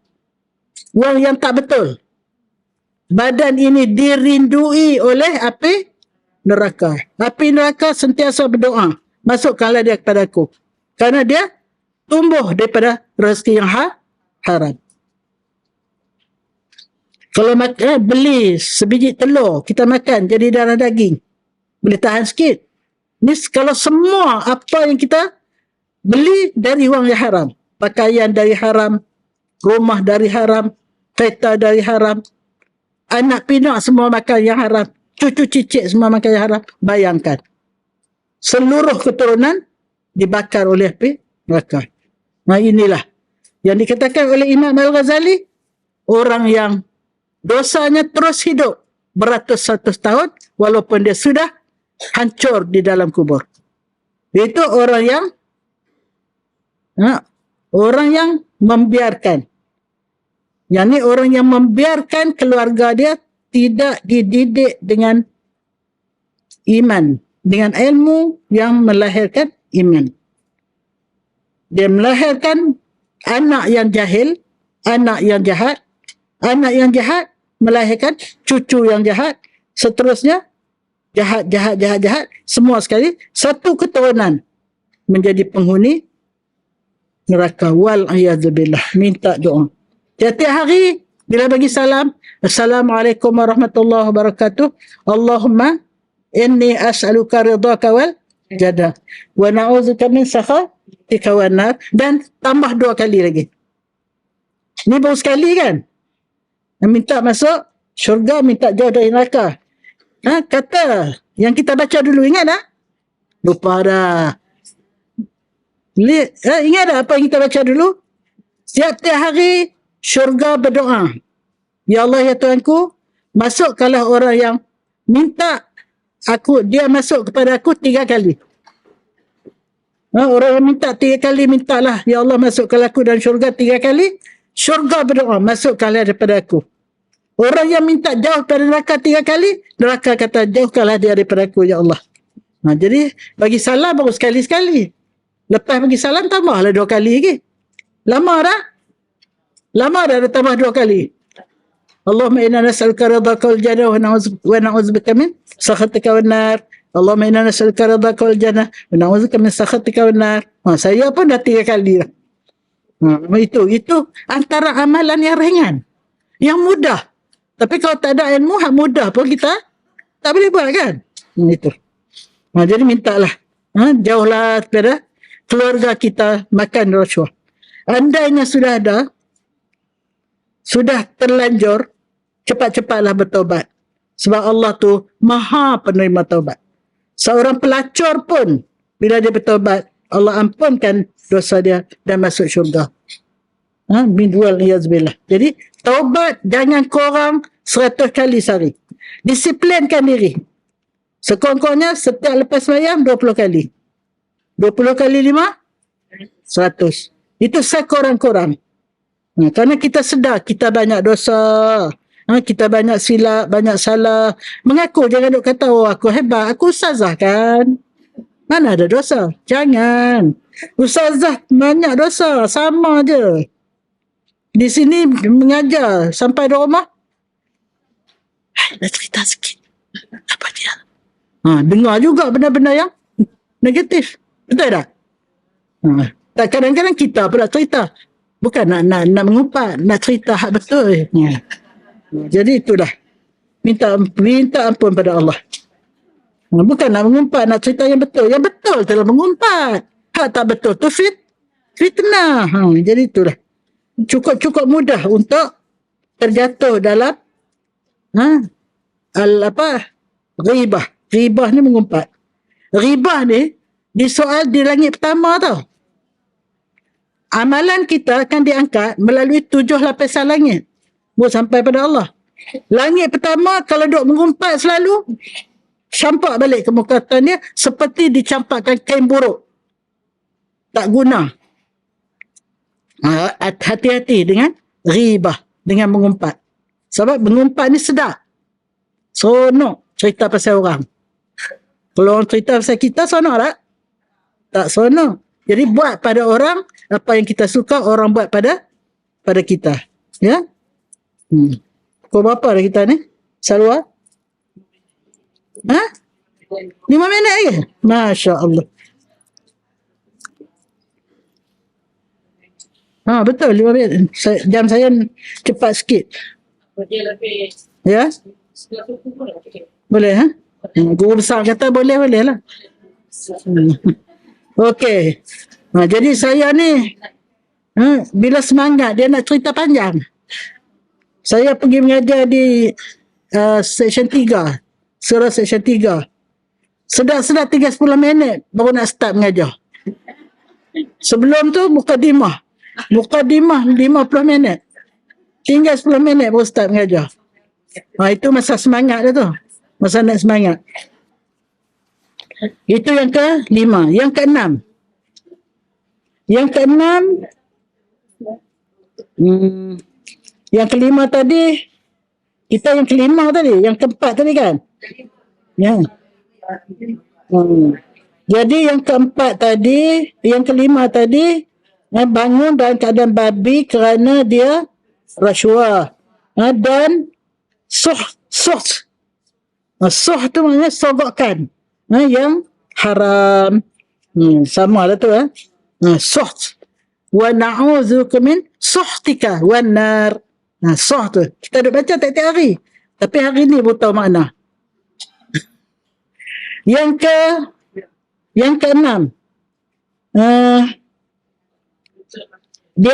wang yang tak betul, badan ini dirindui oleh api neraka. Api neraka sentiasa berdoa, masukkanlah dia kepada aku. Kerana dia tumbuh daripada rezeki yang haram. Kalau beli sebiji telur, kita makan jadi darah daging, boleh tahan sikit. Ni kalau semua apa yang kita beli dari wang yang haram, pakaian dari haram, rumah dari haram, kereta dari haram, anak pinak semua makan yang haram, cucu cicit semua makan yang haram. Bayangkan, seluruh keturunan dibakar oleh api neraka. Inilah yang dikatakan oleh Imam Al-Ghazali, orang yang dosanya terus hidup beratus-ratus tahun walaupun dia sudah hancur di dalam kubur. Itu orang yang membiarkan. Yang ni orang yang membiarkan keluarga dia tidak dididik dengan iman, dengan ilmu yang melahirkan iman. Dia melahirkan anak yang jahil, anak yang jahat. Anak yang jahat melahirkan cucu yang jahat. Seterusnya jahat. Semua sekali satu keturunan menjadi penghuni neraka. Wal-a'yadzubillah. Minta doa. Tiap-tiap hari bila bagi salam, Assalamualaikum warahmatullahi wabarakatuh. Allahumma inni as'aluka ridhaka wal jannah wa na'udzubika min sakhatika wan nar. Dan tambah 2 kali lagi. Ni baru sekali kan? Minta masuk syurga, minta jauh dari neraka. Kata yang kita baca dulu, ingat tak? Lupa dah. Ingat tak apa yang kita baca dulu? Setiap hari syurga berdoa, ya Allah, ya Tuhanku, masukkanlah orang yang minta dia masuk kepada aku 3 kali. Orang yang minta 3 kali, mintalah, ya Allah, masukkanlah aku dalam syurga 3 kali. Syurga berdoa, masukkanlah daripada aku. Orang yang minta jauh daripada neraka 3 kali, neraka kata, jauhkanlah dia daripada aku, ya Allah. Jadi bagi salam baru sekali-sekali. Lepas bagi salam tambahlah 2 kali lagi. Lama dah? Lama dah tambah 2 kali. Allahumma inna nas'aluka ridhaka wal jannah wa na'udzubika min sakhatika wan nar. Allahumma inna nas'aluka ridhaka wal jannah wa na'udzubika min sakhatika wan nar. Saya pun dah 3 kali dah. Itu antara amalan yang ringan, yang mudah. Tapi kalau tak ada ilmu, hak mudah pun kita tak boleh buat kan. Itu. Jadi mintalah, jauhlah daripada keluarga kita makan rasuah. Andainya sudah ada, sudah terlanjur, cepat-cepatlah bertaubat. Sebab Allah tu maha penerima taubat. Seorang pelacur pun, bila dia bertaubat, Allah ampunkan dosa dia dan masuk syurga. Min wal iyazbillah. Jadi taubat jangan kurang 100 kali sehari. Disiplinkan diri. Sekurang-kurangnya setiap lepas sembahyang 20 kali. 20 kali 5 100. Itu sekurang-kurang. Kerana kita sedar kita banyak dosa. Kita banyak silap, banyak salah. Mengaku, jangan duk kata, oh aku hebat, aku ustazah kan. Mana ada dosa? Jangan. Ustazah banyak dosa. Sama je. Di sini mengajar sampai di rumah. Dah cerita sikit. Apa dia? Dengar juga benda-benda yang negatif. Betul tak? Tak, kadang-kadang kita pula cerita. Bukan nak mengumpat. Nak cerita hak betul. Jadi itulah. Minta ampun pada Allah. Bukan nak mengumpat, nak cerita yang betul. Yang betul telah mengumpat. Hak tak betul tu fitnah. Jadi itulah. Cukup mudah untuk terjatuh dalam ghibah. Ghibah ni mengumpat. Ghibah ni disoal di langit pertama tau. Amalan kita akan diangkat melalui 7 lapisan langit. Sampai pada Allah. Langit pertama kalau duk mengumpat selalu, campak balik ke muka dia seperti dicampakkan kain buruk. Tak guna. Hati-hati dengan ghibah, dengan mengumpat. Sebab mengumpat ni sedap. Seronok cerita pasal orang. Kalau orang cerita pasal kita, seronok tak? Tak seronok. Jadi buat pada orang apa yang kita suka orang buat pada kita. Ya? Kau berapa dah kita ni? Salwa? 5 minit lagi? Masya Allah. Betul 5 minit. Jam saya cepat sikit. Ya? Boleh guru besar kata boleh lah. Okey. Jadi saya ni bila semangat dia nak cerita panjang. Saya pergi mengajar di section 3. Surah section 3. Sedar-sedar 30 minit baru nak start mengajar. Sebelum tu mukadimah 50 minit. Tinggal 10 minit baru start mengajar. Itu masa semangat dia tu. Masa nak semangat. Itu yang ke-5. Yang ke-6. Yang ke-5 tadi. Kita yang ke-5 tadi. Yang ke-4 tadi kan? Ya. Jadi yang ke-4 tadi. Yang ke-5 tadi. Bangun dalam keadaan babi kerana dia rasuah. Dan suh tu maknanya sogokan. Yang haram. Sama lah tu. Suh. Wa na'udzuka min suhtika wan nar. Suh tu. Kita duk baca tiap-tiap hari. Tapi hari ni pun tahu makna. Yang ke-6. Di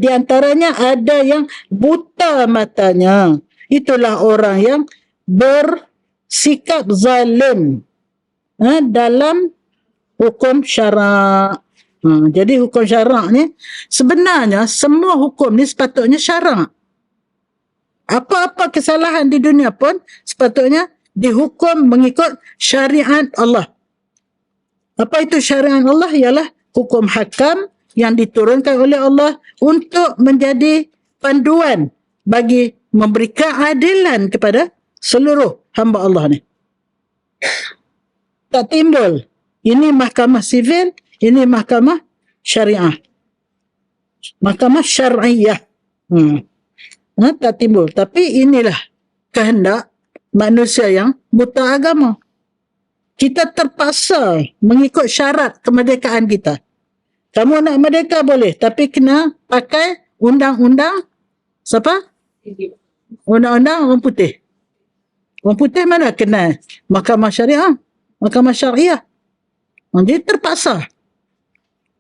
antaranya ada yang buta matanya. Itulah orang yang bersikap zalim dalam hukum syarak. Jadi hukum syarak ni sebenarnya semua hukum ni sepatutnya syarak. Apa-apa kesalahan di dunia pun sepatutnya dihukum mengikut syariat Allah. Apa itu syariat Allah? Ialah hukum hakam yang diturunkan oleh Allah untuk menjadi panduan bagi memberi keadilan kepada seluruh hamba Allah ni. Tak timbul. Ini mahkamah sivil, ini mahkamah syariah. Mahkamah syar'iyah. Tak timbul. Tapi inilah kehendak manusia yang buta agama. Kita terpaksa mengikut syarat kemerdekaan kita. Kamu nak merdeka boleh, tapi kena pakai undang-undang siapa? Undang-undang orang putih. Orang putih mana kena mahkamah syariah, mahkamah syariah. Jadi terpaksa.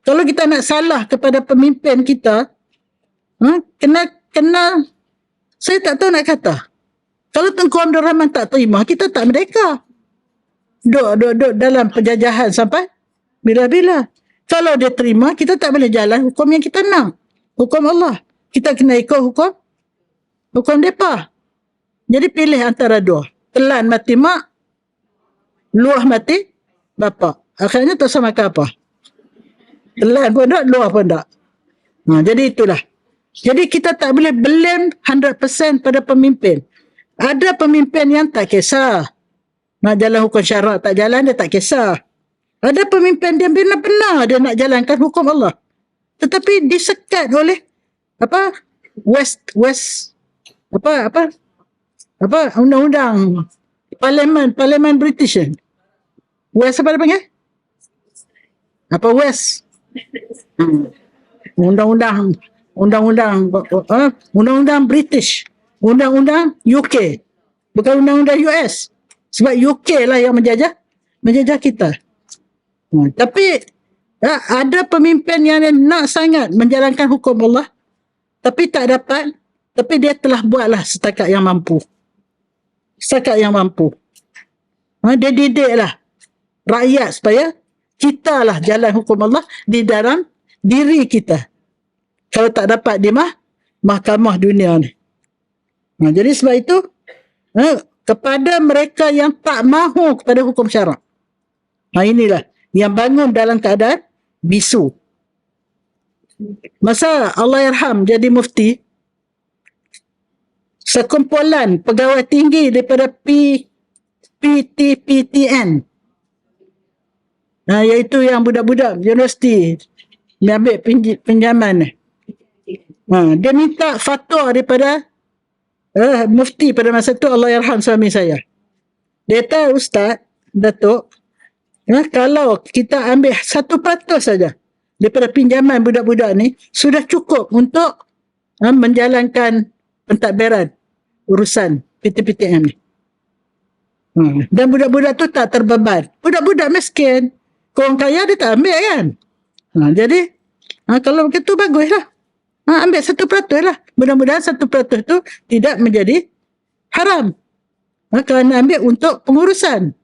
Kalau kita nak salah kepada pemimpin kita, kena saya tak tahu nak kata. Kalau Tengku Abdul Rahman tak terima, kita tak merdeka. Duduk dalam penjajahan sampai bila-bila. Kalau dia terima, kita tak boleh jalan hukum yang kita nak. Hukum Allah. Kita kena ikut hukum mereka. Jadi pilih antara dua. Telan mati mak, luah mati bapa. Akhirnya tak sama ke apa. Telan pun tak, luah pun tak. Jadi itulah. Jadi kita tak boleh blame 100% pada pemimpin. Ada pemimpin yang tak kisah. Nak jalan hukum syarak tak jalan, dia tak kisah. Ada pemimpin dia benar-benar dia nak jalankan hukum Allah. Tetapi disekat oleh undang-undang parlimen British. West apa dia panggil? West? Undang-undang British. Undang-undang UK. Bukan undang-undang US. Sebab UK lah yang menjajah kita. Tapi ada pemimpin yang nak sangat menjalankan hukum Allah, tapi tak dapat. Tapi dia telah buatlah setakat yang mampu. Dia didiklah rakyat supaya kita lah jalan hukum Allah di dalam diri kita. Kalau tak dapat di mahkamah dunia ni. Jadi sebab itu kepada mereka yang tak mahu kepada hukum syarak, inilah yang bangun dalam keadaan bisu. Masa Allahyarham jadi mufti, sekumpulan pegawai tinggi daripada PTPTN, iaitu yang budak-budak universiti dia ambil pinjaman. Dia minta fatwa daripada mufti pada masa itu, Allahyarham suami saya. Dia kata, Ustaz, Datuk, kalau kita ambil 1% saja daripada pinjaman budak-budak ni, sudah cukup untuk menjalankan pentadbiran urusan PTPTN ni. Dan budak-budak tu tak terbeban. Budak-budak miskin, orang kaya dia tak ambil kan. Jadi kalau begitu baguslah. Ambil 1% lah. Mudah-mudahan 1% tu tidak menjadi haram. Kerana ambil untuk pengurusan.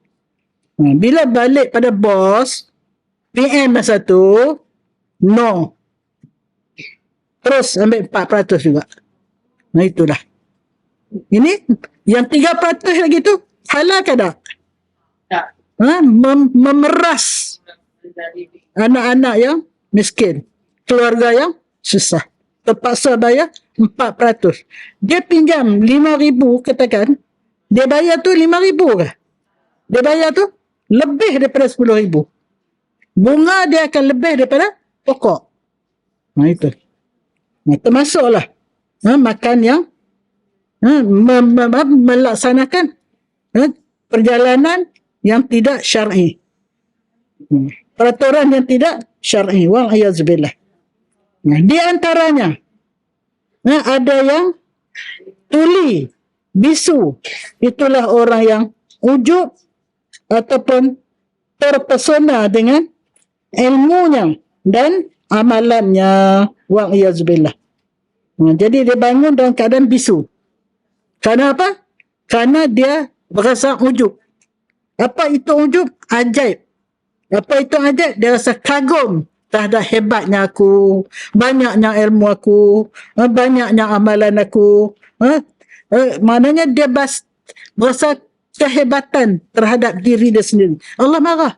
Bila balik pada bos, PM masa tu, no. Terus ambil 4% juga. Itulah. Ini, yang 3% lagi tu, halal ke tak? Tak. Memeras anak-anak yang miskin. Keluarga yang susah. Terpaksa bayar 4%. Dia pinjam 5,000 katakan, dia bayar tu 5,000 ke? Dia bayar tu lebih daripada 10,000. Bunga dia akan lebih daripada pokok. Itu. Termasuklah makan yang melaksanakan perjalanan yang tidak syar'i. Peraturan yang tidak syar'i. Wa'iyazbillah. Di antaranya ada yang tuli, bisu. Itulah orang yang ujub ataupun terpesona dengan ilmunya dan amalannya. Wa'iyazbillah. Jadi dia bangun dalam keadaan bisu. Kerana apa? Kerana dia berasa ujub. Apa itu ujub? Ajaib. Apa itu ajaib? Dia rasa kagum terhadap hebatnya aku, banyaknya ilmu aku, banyaknya amalan aku. Maknanya dia berasa kehebatan terhadap diri dia sendiri. Allah marah.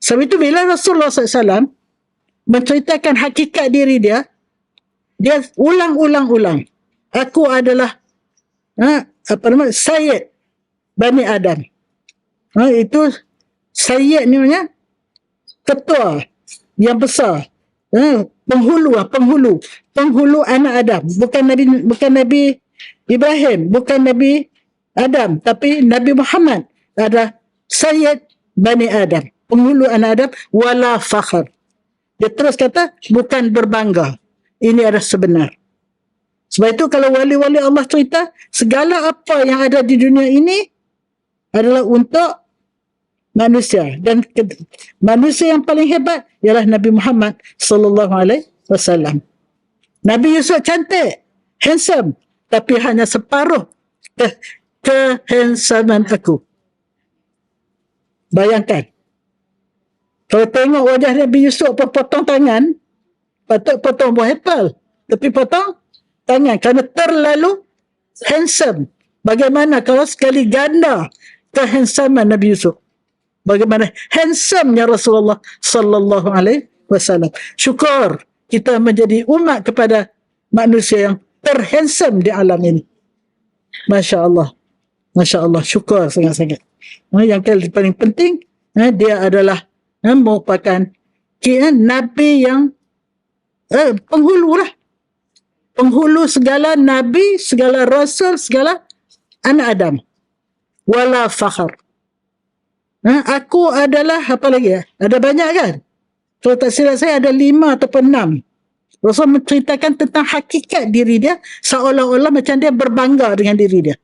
Sebab itu bila Rasulullah SAW menceritakan hakikat diri dia, dia ulang-ulang. Aku adalah Sayyid Bani Adam. Itu Sayyid ni namanya ketua yang besar penghulu anak Adam, bukan Nabi Ibrahim, bukan Nabi Adam, tapi Nabi Muhammad ada Sayyid Bani Adam, penghulu anak Adam, wala fakhar. Dia terus kata bukan berbangga, ini adalah sebenar. Sebab itu kalau wali-wali Allah cerita segala apa yang ada di dunia ini adalah untuk manusia, dan manusia yang paling hebat ialah Nabi Muhammad sallallahu alaihi wasallam. Nabi Yusuf cantik, handsome, tapi hanya separuh kehandsomean aku. Bayangkan, kalau tengok wajah Nabi Yusuf potong tangan, patut potong buah apple, tapi potong tangan kerana terlalu handsome. Bagaimana kalau sekali ganda kehandsomean Nabi Yusuf? Bagaimana handsomenya Rasulullah sallallahu alaihi wasallam. Syukur kita menjadi umat kepada manusia yang terhandsome di alam ini. Masya Allah. Masya Allah. Syukur sangat-sangat. Yang paling penting, dia adalah merupakan Nabi yang penghulu lah. Penghulu segala Nabi, segala Rasul, segala anak Adam. Wala fakhar. Aku adalah apa lagi ya? Ada banyak kan? Kalau tak silap saya ada 5 ataupun 6. Rasul menceritakan tentang hakikat diri dia seolah-olah macam dia berbangga dengan diri dia.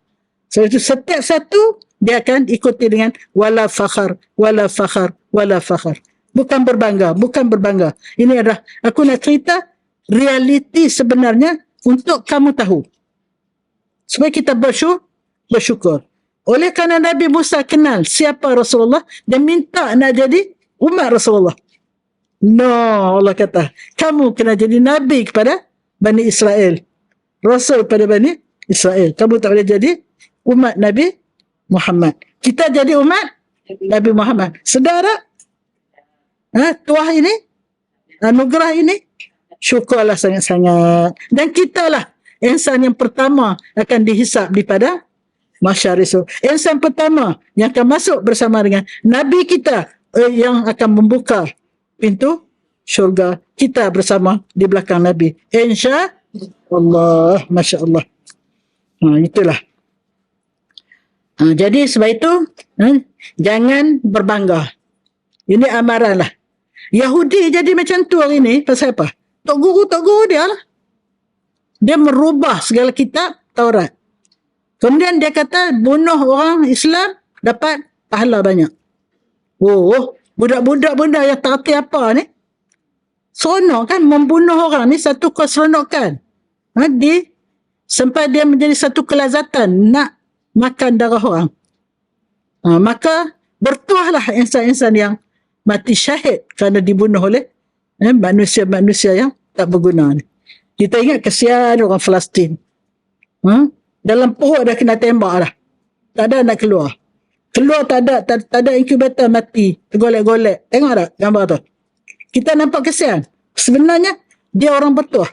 Sebab itu setiap satu dia akan ikuti dengan wala fakhar, wala fakhar, wala fakhar. Bukan berbangga, bukan berbangga. Ini adalah aku nak cerita realiti sebenarnya untuk kamu tahu. Supaya kita bersyukur. Oleh kerana Nabi Musa kenal siapa Rasulullah, dia minta nak jadi umat Rasulullah. No, Allah kata, kamu kena jadi Nabi kepada Bani Israel. Rasul kepada Bani Israel. Kamu tak boleh jadi umat Nabi Muhammad. Kita jadi umat Nabi Muhammad. Sedar tak? Tuah ini, anugerah ini, syukurlah sangat-sangat. Dan kitalah insan yang pertama akan dihisap daripada Masyar Rasul. Insan pertama yang akan masuk bersama dengan Nabi kita yang akan membuka pintu syurga. Kita bersama di belakang Nabi. InsyaAllah. Masya Allah. Itulah. Jadi sebab itu, jangan berbangga. Ini amaran lah. Yahudi jadi macam tu hari ni. Pasal apa? Tok guru dia lah. Dia merubah segala kitab Taurat. Kemudian dia kata bunuh orang Islam dapat pahala banyak. Oh, budak-budak yang tak kerti apa ni. Seronok kan membunuh orang ni, satu keseronokan. Sampai dia menjadi satu kelazatan nak makan darah orang. Maka bertuahlah insan-insan yang mati syahid kerana dibunuh oleh manusia-manusia yang tak berguna ni. Kita ingat kesian orang Palestin. Dalam perut dah kena tembak dah. Tak ada nak keluar. Keluar tak ada inkubator, mati. Tergolek-golek. Tengok tak gambar tu? Kita nampak kesian. Sebenarnya dia orang betul.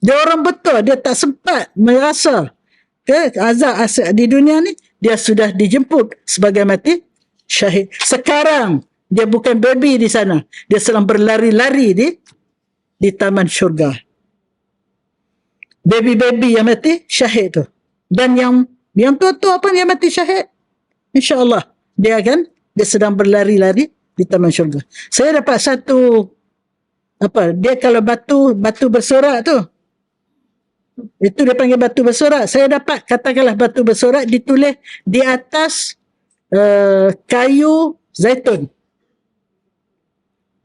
Dia tak sempat merasa azab di dunia ni. Dia sudah dijemput sebagai mati syahid. Sekarang dia bukan baby di sana. Dia sedang berlari-lari di taman syurga. Baby-baby yang mati syahid tu. Dan yang tua-tua pun yang mati syahid, InsyaAllah dia sedang berlari-lari di taman syurga. Saya dapat satu dia kalau batu bersorak tu, itu dia panggil batu bersorak. Saya dapat katakanlah batu bersorak ditulis di atas kayu zaitun.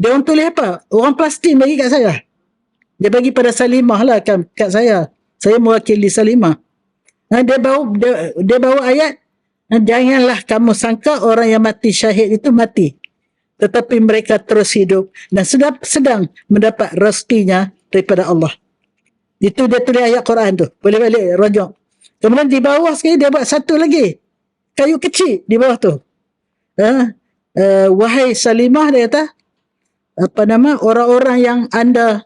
Dia orang tulis apa? Orang Palestin bagi kat saya. Dia bagi pada Salimah lah kat saya. Saya mewakili Salimah. Dia bawa ayat, janganlah kamu sangka orang yang mati syahid itu mati. Tetapi mereka terus hidup dan sedang mendapat rezekinya daripada Allah. Itu dia tulis ayat Quran tu. Boleh balik rojok. Kemudian di bawah sekali dia buat satu lagi. Kayu kecil di bawah tu. Wahai Salimah, dia kata, orang-orang yang anda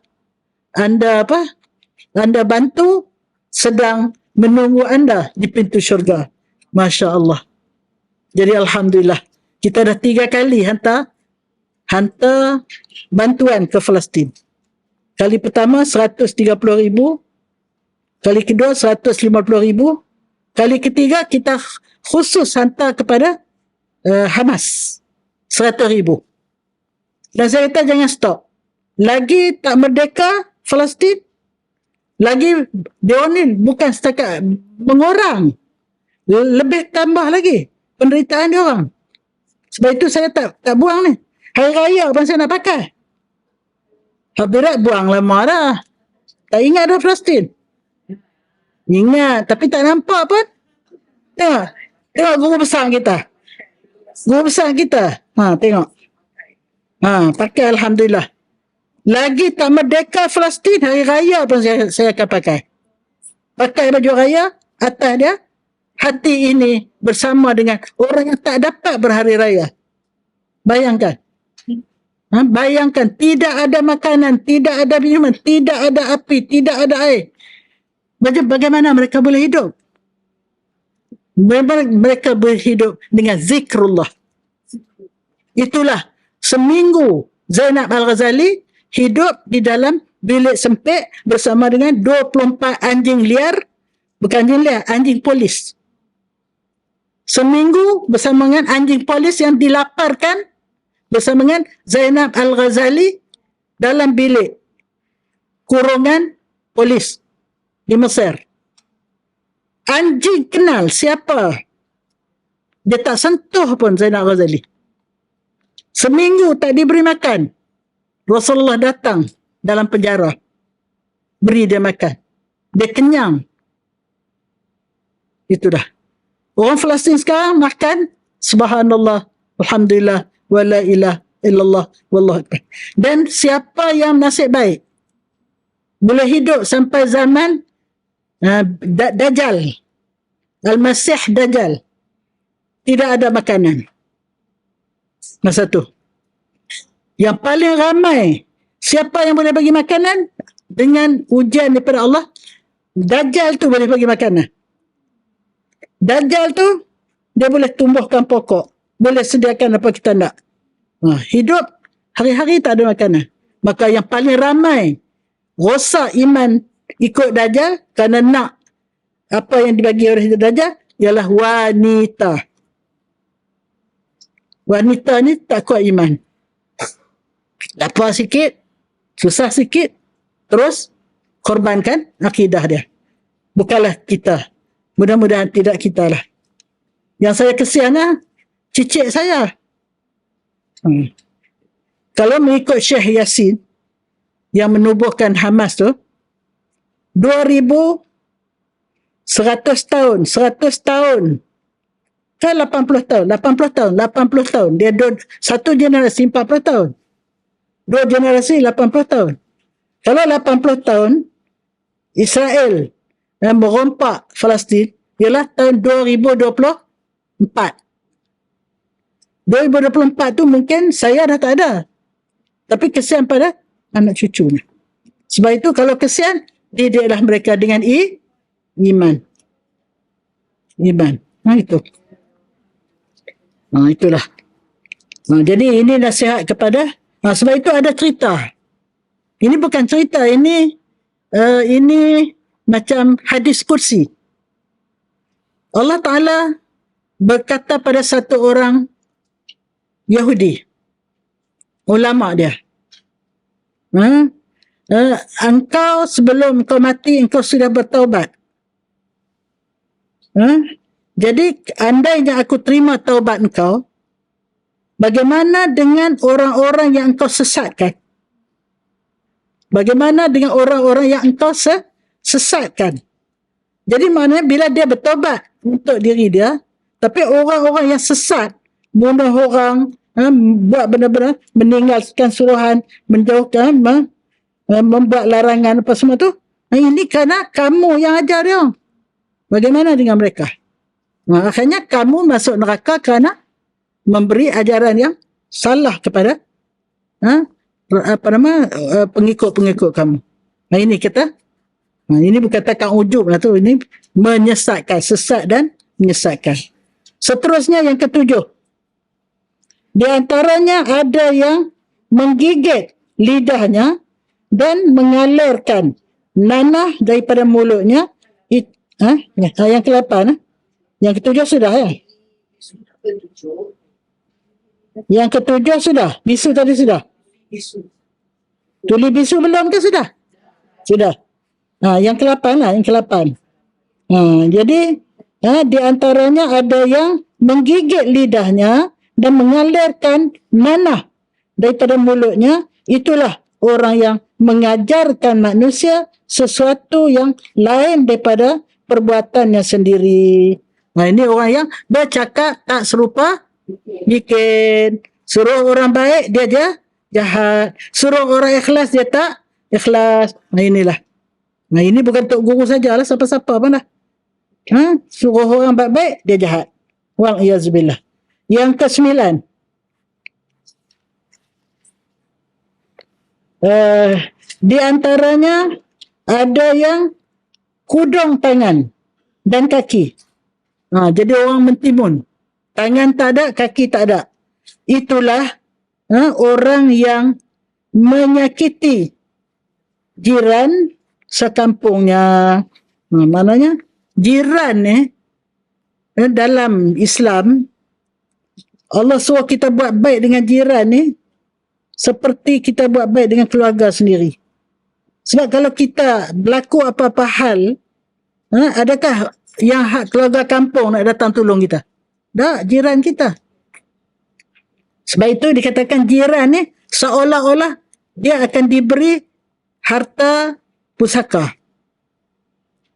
bantu sedang menunggu anda di pintu syurga. Masya Allah. Jadi Alhamdulillah. Kita dah 3 kali hantar bantuan ke Palestin. Kali pertama 130,000, kali kedua 150,000, kali ketiga kita khusus hantar kepada Hamas 100,000. Dan saya kata jangan stop. Lagi tak merdeka Palestin, lagi dia ni bukan setakat mengorang, lebih tambah lagi penderitaan dia orang. Sebab itu saya tak buang ni. Hari raya apa saya nak pakai? Habis buang lama dah. Tak ingat dah Palestin. Ingat, tapi tak nampak pun. Tengok guru besar kita. Guru besar kita. Tengok. Pakai Alhamdulillah. Lagi tak merdeka Palestin, hari raya pun saya akan pakai. Pakai baju raya, atas dia, hati ini bersama dengan orang yang tak dapat berhari raya. Bayangkan. Bayangkan, tidak ada makanan, tidak ada minuman, tidak ada api, tidak ada air. Bagaimana mereka boleh hidup? Mereka berhidup dengan zikrullah. Itulah seminggu Zainab Al-Ghazali hidup di dalam bilik sempit bersama dengan 24 anjing liar, bukan anjing liar, anjing polis. Seminggu bersama dengan anjing polis yang dilaparkan bersama dengan Zainab Al-Ghazali dalam bilik kurungan polis di Mesir. Anjing kenal siapa. Dia tak sentuh pun Zainab Al-Ghazali. Seminggu tak diberi makan. Rasulullah datang dalam penjara. Beri dia makan. Dia kenyang. Itu dah. Orang Palestin sekarang makan subhanallah, alhamdulillah, wa la ilaha illallah, wallahu akbar. Dan siapa yang nasib baik boleh hidup sampai zaman Dajjal, Al-Masih Dajjal, tidak ada makanan masa tu. Yang paling ramai, siapa yang boleh bagi makanan dengan ujian daripada Allah? Dajjal tu boleh bagi makanan. Dajjal tu dia boleh tumbuhkan pokok, boleh sediakan apa kita nak. Hidup hari-hari tak ada makanan. Maka yang paling ramai rosak iman ikut Dajjal kerana nak apa yang dibagi oleh Dajjal ialah wanita. Wanita ni tak kuat iman. Lapar sikit, susah sikit, terus korbankan akidah dia. Bukanlah kita. Mudah-mudahan tidak kita lah. Yang saya kesiannya, cicit saya. Kalau mengikut Syekh Yasin yang menubuhkan Hamas tu, 2,100 tahun, 100 tahun, kan 80 tahun, 80 tahun, 80 tahun. Dia satu generasi 40 tahun. Dua generasi 80 tahun. Kalau 80 tahun, Israel yang merompak Palestin ialah tahun 2024. 2024 tu mungkin saya dah tak ada. Tapi kesian pada anak cucunya. Sebab itu kalau kesian, didiklah mereka dengan iman. Iman. Itu. Itulah. Jadi ini nasihat kepada sebab itu ada cerita. Ini bukan cerita, ini macam hadis kursi. Allah Ta'ala berkata pada satu orang Yahudi, ulama dia, engkau sebelum kau mati, engkau sudah bertaubat. Jadi andainya aku terima taubat engkau, bagaimana dengan orang-orang yang engkau sesatkan? Bagaimana dengan orang-orang yang engkau sesatkan? Jadi maknanya bila dia bertaubat untuk diri dia, tapi orang-orang yang sesat, bunuh orang, buat benda-benda, meninggalkan suruhan, menjauhkan, membuat larangan apa semua tu, ini kerana kamu yang ajar dia. Bagaimana dengan mereka? Akhirnya kamu masuk neraka kerana memberi ajaran yang salah kepada pengikut-pengikut kamu. Ini kita, ini bukan takkan ujub lah tu, ini menyesatkan, sesat dan menyesatkan. Seterusnya yang ketujuh, di antaranya ada yang menggigit lidahnya dan mengalirkan nanah daripada mulutnya. Yang ke-8 yang ke-7 sudah ya. Yang ke-7 sudah. Bisu tadi sudah. Tuli bisu belum ke sudah? Sudah. Yang ke-8 lah, yang ke-8. Jadi di antaranya ada yang menggigit lidahnya dan mengalirkan nanah daripada mulutnya. Itulah orang yang mengajarkan manusia sesuatu yang lain daripada perbuatannya sendiri. Ini orang yang bercakap tak serupa bikin. Suruh orang baik dia jahat. Suruh orang ikhlas dia tak ikhlas. Inilah. Ini bukan tok guru sajalah, siapa-siapa pun dah. Suruh orang baik dia jahat. Wa'iyazbillah. Yang ke-9. Di antaranya ada yang kudung tangan dan kaki. Jadi orang mentimun. Tangan tak ada, kaki tak ada. Itulah orang yang menyakiti jiran sekampungnya. Maknanya jiran dalam Islam, Allah suruh kita buat baik dengan jiran seperti kita buat baik dengan keluarga sendiri. Sebab kalau kita berlaku apa-apa hal, adakah yang hak keluarga kampung nak datang tolong kita? Tak, jiran kita. Sebab itu dikatakan jiran seolah-olah dia akan diberi harta pusaka.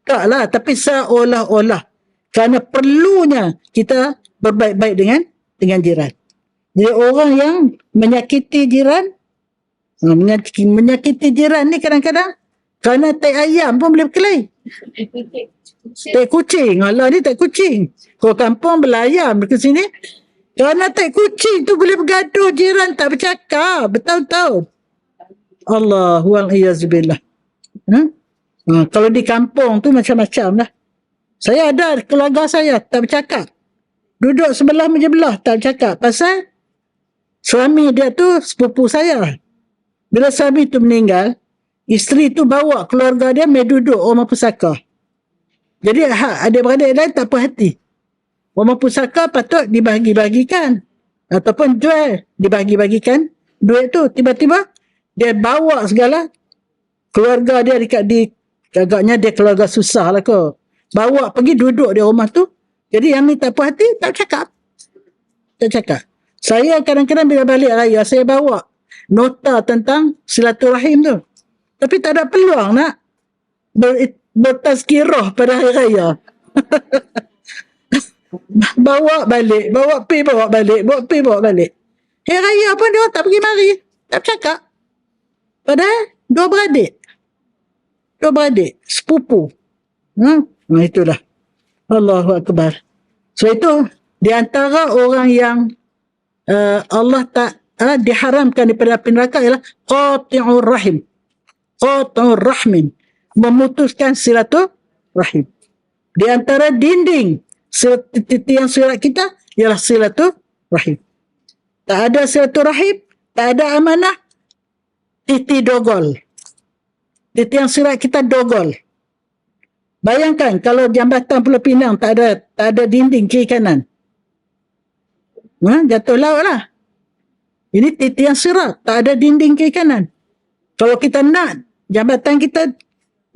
Taklah, tapi seolah-olah. Kerana perlunya kita berbaik-baik dengan jiran. Jadi orang yang menyakiti jiran, menyakiti jiran ni kadang-kadang kerana tai ayam pun boleh berkelahi. Tai kucing, Allah ni tai kucing. Kalau kampung belayam ke sini, kerana tai kucing tu boleh bergaduh, jiran tak bercakap bertahun-tahun. Allah wa'iyazbillah. Kalau di kampung tu macam-macam lah. Saya ada keluarga saya tak bercakap. Duduk sebelah meja belah tak bercakap. Pasal suami dia tu sepupu saya. Bila suami tu meninggal, isteri tu bawa keluarga dia mai duduk rumah pusaka. Jadi adik-beradik lain tak puas hati. Rumah pusaka patut dibagi-bagikan. Ataupun jual, dibagi-bagikan duit tu. Tiba-tiba dia bawa segala keluarga dia agaknya dia keluarga susah lah kot. Bawa pergi duduk di rumah tu. Jadi yang ni tak puas hati, tak cakap. Tak cakap. Saya kadang-kadang bila balik raya, saya bawa nota tentang silaturahim tu. Tapi tak ada peluang nak bertazkirah pada hari raya. Bawa balik, bawa balik. Hari raya pun dia tak pergi mari. Tak cakap. Padahal dua beradik, sepupu. Itulah. Allahu Akbar. So itu di antara orang yang Allah tak diharamkan daripada api neraka ialah qati'ur rahim. Qati'ur rahmin. Memutuskan silaturahim. Di antara dinding tiang sirat kita ialah silaturahim. Tak ada silaturahim, tak ada amanah, titi dogol. Di tiang sirat kita dogol. Bayangkan kalau jambatan Pulau Pinang tak ada dinding kiri kanan. Jatuh laut lah. Ini tiang sirat, tak ada dinding kiri kanan. Kalau kita nak jambatan kita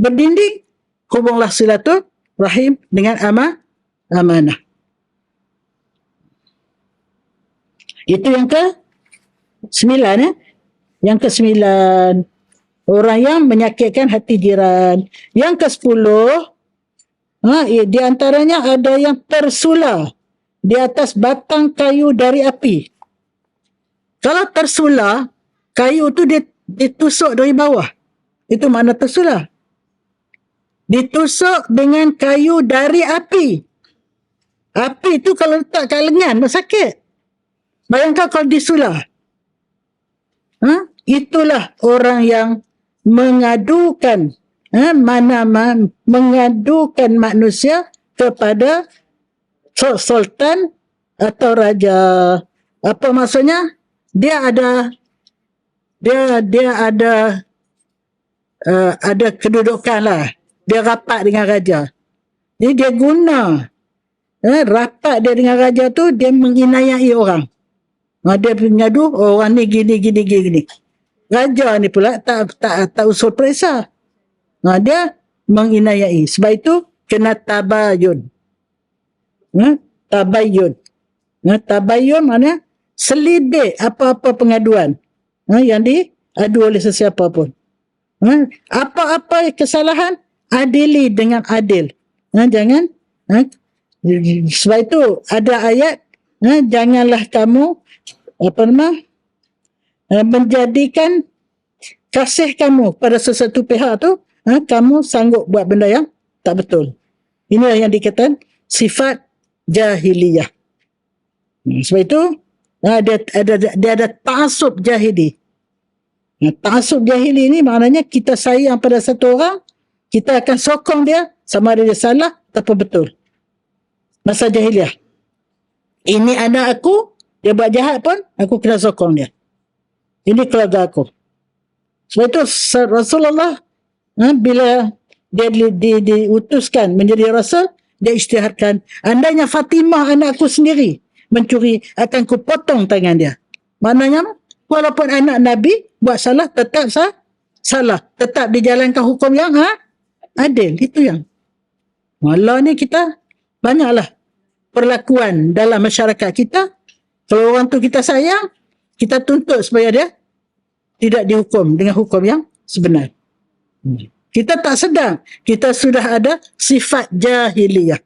berdinding, hubunglah silaturahim dengan amanah. Itu yang ke-9 Yang ke-9, orang yang menyakitkan hati jiran. Yang ke-10, di antaranya ada yang tersulah di atas batang kayu dari api. Kalau tersulah, kayu tu ditusuk dari bawah. Itu makna tersulah. Ditusuk dengan kayu dari api. Api tu kalau letak kat lengan, sakit. Bayangkan kalau disulah. Itulah orang yang mengadukan mengadukan manusia kepada sultan atau raja. Apa maksudnya? Dia ada ada kedudukan lah. Dia rapat dengan raja. Jadi dia guna rapat dia dengan raja tu, dia menginayai orang. Dia mengadu, orang ni gini. Raja ni pula tak usul periksa. Dia menginayai. Sebab itu kena tabayun. Tabayun. Tabayun maknanya selidik apa-apa pengaduan yang diadu oleh sesiapa pun. Apa-apa kesalahan, adili dengan adil. Jangan sebab itu ada ayat, janganlah kamu menjadikan kasih kamu pada sesuatu pihak tu, kamu sanggup buat benda yang tak betul. Inilah yang dikatakan sifat jahiliyah. Sebab itu dia ada ta'assub jahili. Ta'assub jahili ni maknanya kita sayang pada satu orang, kita akan sokong dia sama ada dia salah atau betul. Masa jahiliyah. Ini anak aku, dia buat jahat pun, aku kena sokong dia. Ini keluarga aku. Sebab itu Rasulullah, bila dia diutuskan menjadi Rasul, dia isytiharkan, andainya Fatimah anakku sendiri mencuri, akan ku potong tangan dia. Maknanya, walaupun anak Nabi buat salah, tetap salah. Tetap dijalankan hukum yang adil. Itu yang. Allah ni kita banyaklah perlakuan dalam masyarakat kita. Kalau orang tu kita sayang, kita tuntut supaya dia tidak dihukum dengan hukum yang sebenar. Kita tak sedar, kita sudah ada sifat jahiliyah.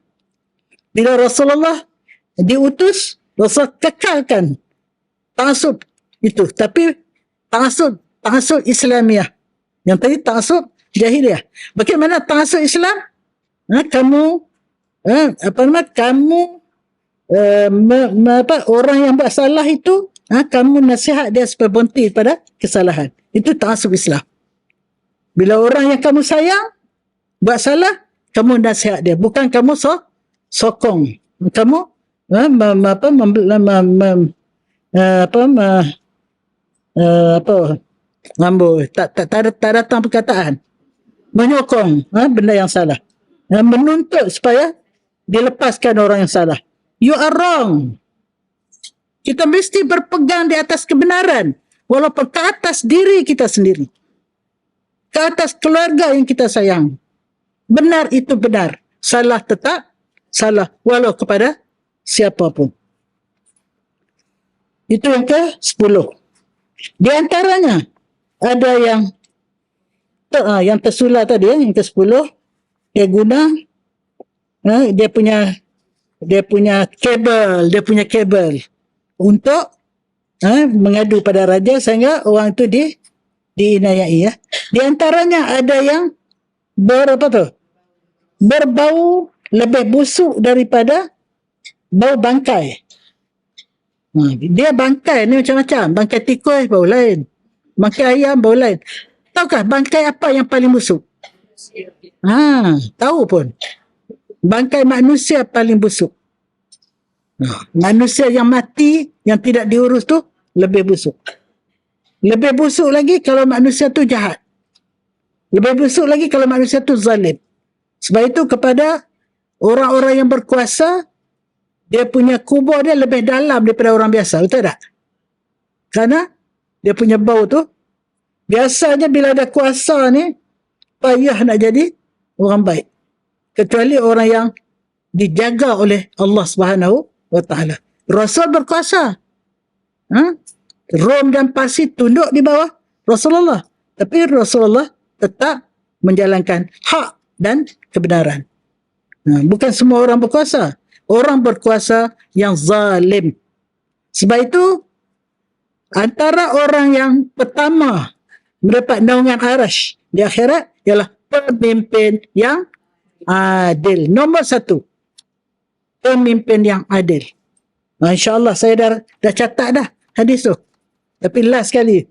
Bila Rasulullah diutus, Rasul kekalkan ta'assub itu. Tapi ta'assub Islamiah. Yang tadi ta'assub jahiliyah. Bagaimana ta'assub Islam? Kamu orang yang buat salah itu, kamu nasihat dia supaya berhenti pada kesalahan. Itu ta'assub Islam. Bila orang yang kamu sayang buat salah, kamu nasihat dia, bukan kamu sokong. Kamu tak datang perkataan, menyokong benda yang salah, menuntut supaya dilepaskan orang yang salah. You are wrong. Kita mesti berpegang di atas kebenaran, walaupun ke atas diri kita sendiri, ke atas keluarga yang kita sayang. Benar itu benar, salah tetap salah, walau kepada siapapun. Itu yang ke-10. Di antaranya ada yang tersulah tadi, yang ke-10, dia guna dia punya kabel untuk mengadu pada raja sehingga orang itu diinayai. Di antaranya ada yang berbau lebih busuk daripada bau bangkai. Dia bangkai ni macam-macam. Bangkai tikus bau lain, bangkai ayam bau lain. Tahukah bangkai apa yang paling busuk? Tahu pun. Bangkai manusia paling busuk. Manusia yang mati, yang tidak diurus tu lebih busuk. Lebih busuk lagi kalau manusia tu jahat. Lebih busuk lagi kalau manusia tu zalim. Sebab itu kepada orang-orang yang berkuasa, dia punya kubur dia lebih dalam daripada orang biasa. Betul tak? Karena dia punya bau tu, biasanya bila ada kuasa ni, payah nak jadi orang baik. Kecuali orang yang dijaga oleh Allah SWT. Rasul berkuasa. Rom dan Parsi tunduk di bawah Rasulullah. Tapi Rasulullah tetap menjalankan hak dan kebenaran. Bukan semua orang berkuasa. Orang berkuasa yang zalim. Sebab itu, antara orang yang pertama mendapat naungan arash di akhirat ialah pemimpin yang adil. Nombor 1, pemimpin yang adil. InsyaAllah saya dah catat dah hadis tu. Tapi last kali.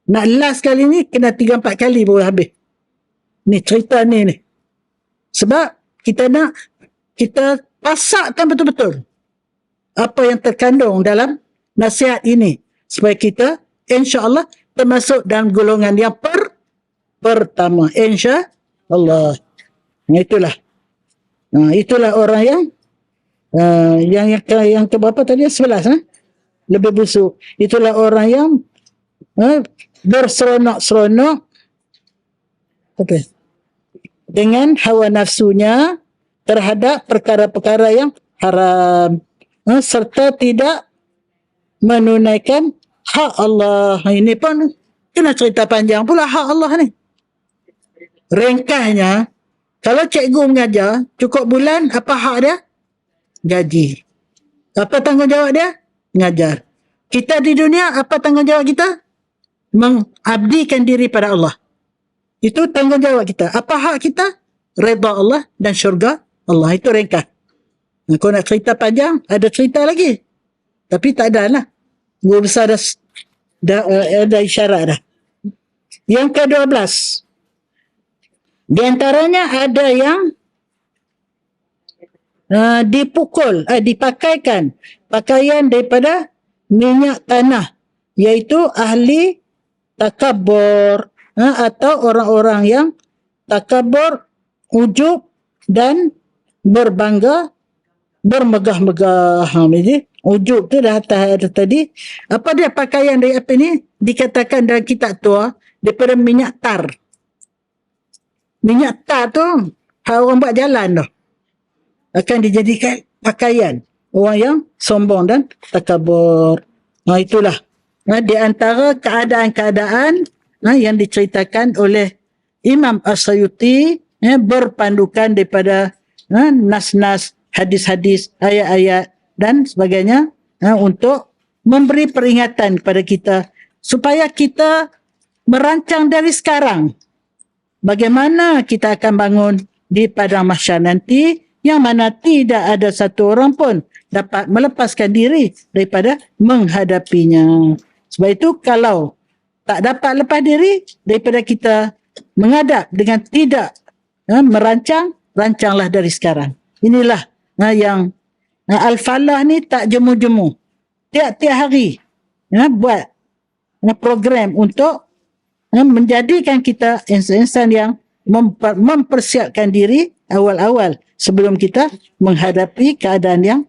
Nak last kali ni kena 3-4 kali baru habis. Ni cerita ni. Sebab kita pasakkan betul-betul apa yang terkandung dalam nasihat ini. Supaya kita insyaAllah termasuk dalam golongan yang pertama, insya Allah. Itulah orang yang ke berapa tadi? 11, lebih busuk. Itulah orang yang berseronok-seronok dengan hawa nafsunya terhadap perkara-perkara yang haram, serta tidak menunaikan hak Allah. Ini pun kena cerita panjang pula hak Allah ni. Ringkasnya, kalau cikgu mengajar, cukup bulan, apa hak dia? Gaji. Apa tanggungjawab dia? Mengajar. Kita di dunia, apa tanggungjawab kita? Mengabdikan diri pada Allah. Itu tanggungjawab kita. Apa hak kita? Redha Allah dan syurga Allah. Itu ringkas. Kalau nak cerita panjang, ada cerita lagi. Tapi tak ada lah. Guru besar ada isyarat dah. Yang ke-12. Di antaranya ada yang dipakaikan pakaian daripada minyak tanah, iaitu ahli takabur, atau orang-orang yang takabur, ujub dan berbangga, bermegah-megah. Ujub tu dah ada tadi. Apa dia pakaian dari apa ni? Dikatakan dalam kitab tua daripada minyak tar. Minyak tar tu orang buat jalan tu akan dijadikan pakaian orang yang sombong dan takabur. Itulah di antara keadaan-keadaan yang diceritakan oleh Imam As-Sayuti, berpandukan daripada nas-nas, hadis-hadis, ayat-ayat dan sebagainya, untuk memberi peringatan kepada kita supaya kita merancang dari sekarang bagaimana kita akan bangun di padang mahsyar nanti, yang mana tidak ada satu orang pun dapat melepaskan diri daripada menghadapinya. Sebab itu kalau tak dapat lepas diri daripada kita menghadap dengan tidak merancang, rancanglah dari sekarang. Inilah yang Al-Falah ni tak jemu-jemu. Tiap-tiap hari buat program untuk menjadikan kita insan-insan yang mempersiapkan diri awal-awal sebelum kita menghadapi keadaan yang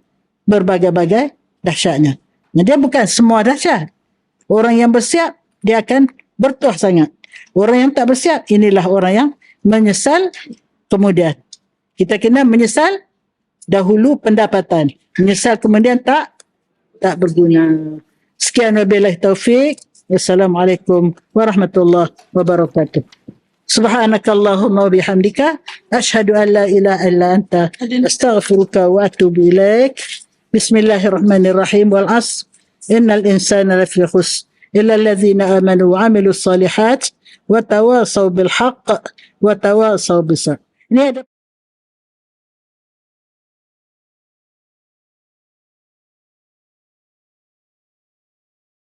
berbagai-bagai dahsyatnya. Dia bukan semua dahsyat. Orang yang bersiap, dia akan bertuah sangat. Orang yang tak bersiap, inilah orang yang menyesal kemudian. Kita kena menyesal dahulu pendapatan. Menyesal kemudian tak berguna. Sekian wabillahi taufik. Wassalamualaikum warahmatullahi wabarakatuh. Subhanakallahumma wa bihamdika asyhadu an la ilaha illa anta astaghfiruka wa atubu ilaik. Bismillahirrahmanirrahim. Wal 'asr innal insana lafi khusr illa alladhina amanu wa 'amilus solihat wa tawasaw bil haqq wa tawasaw bis sabr. Ini ada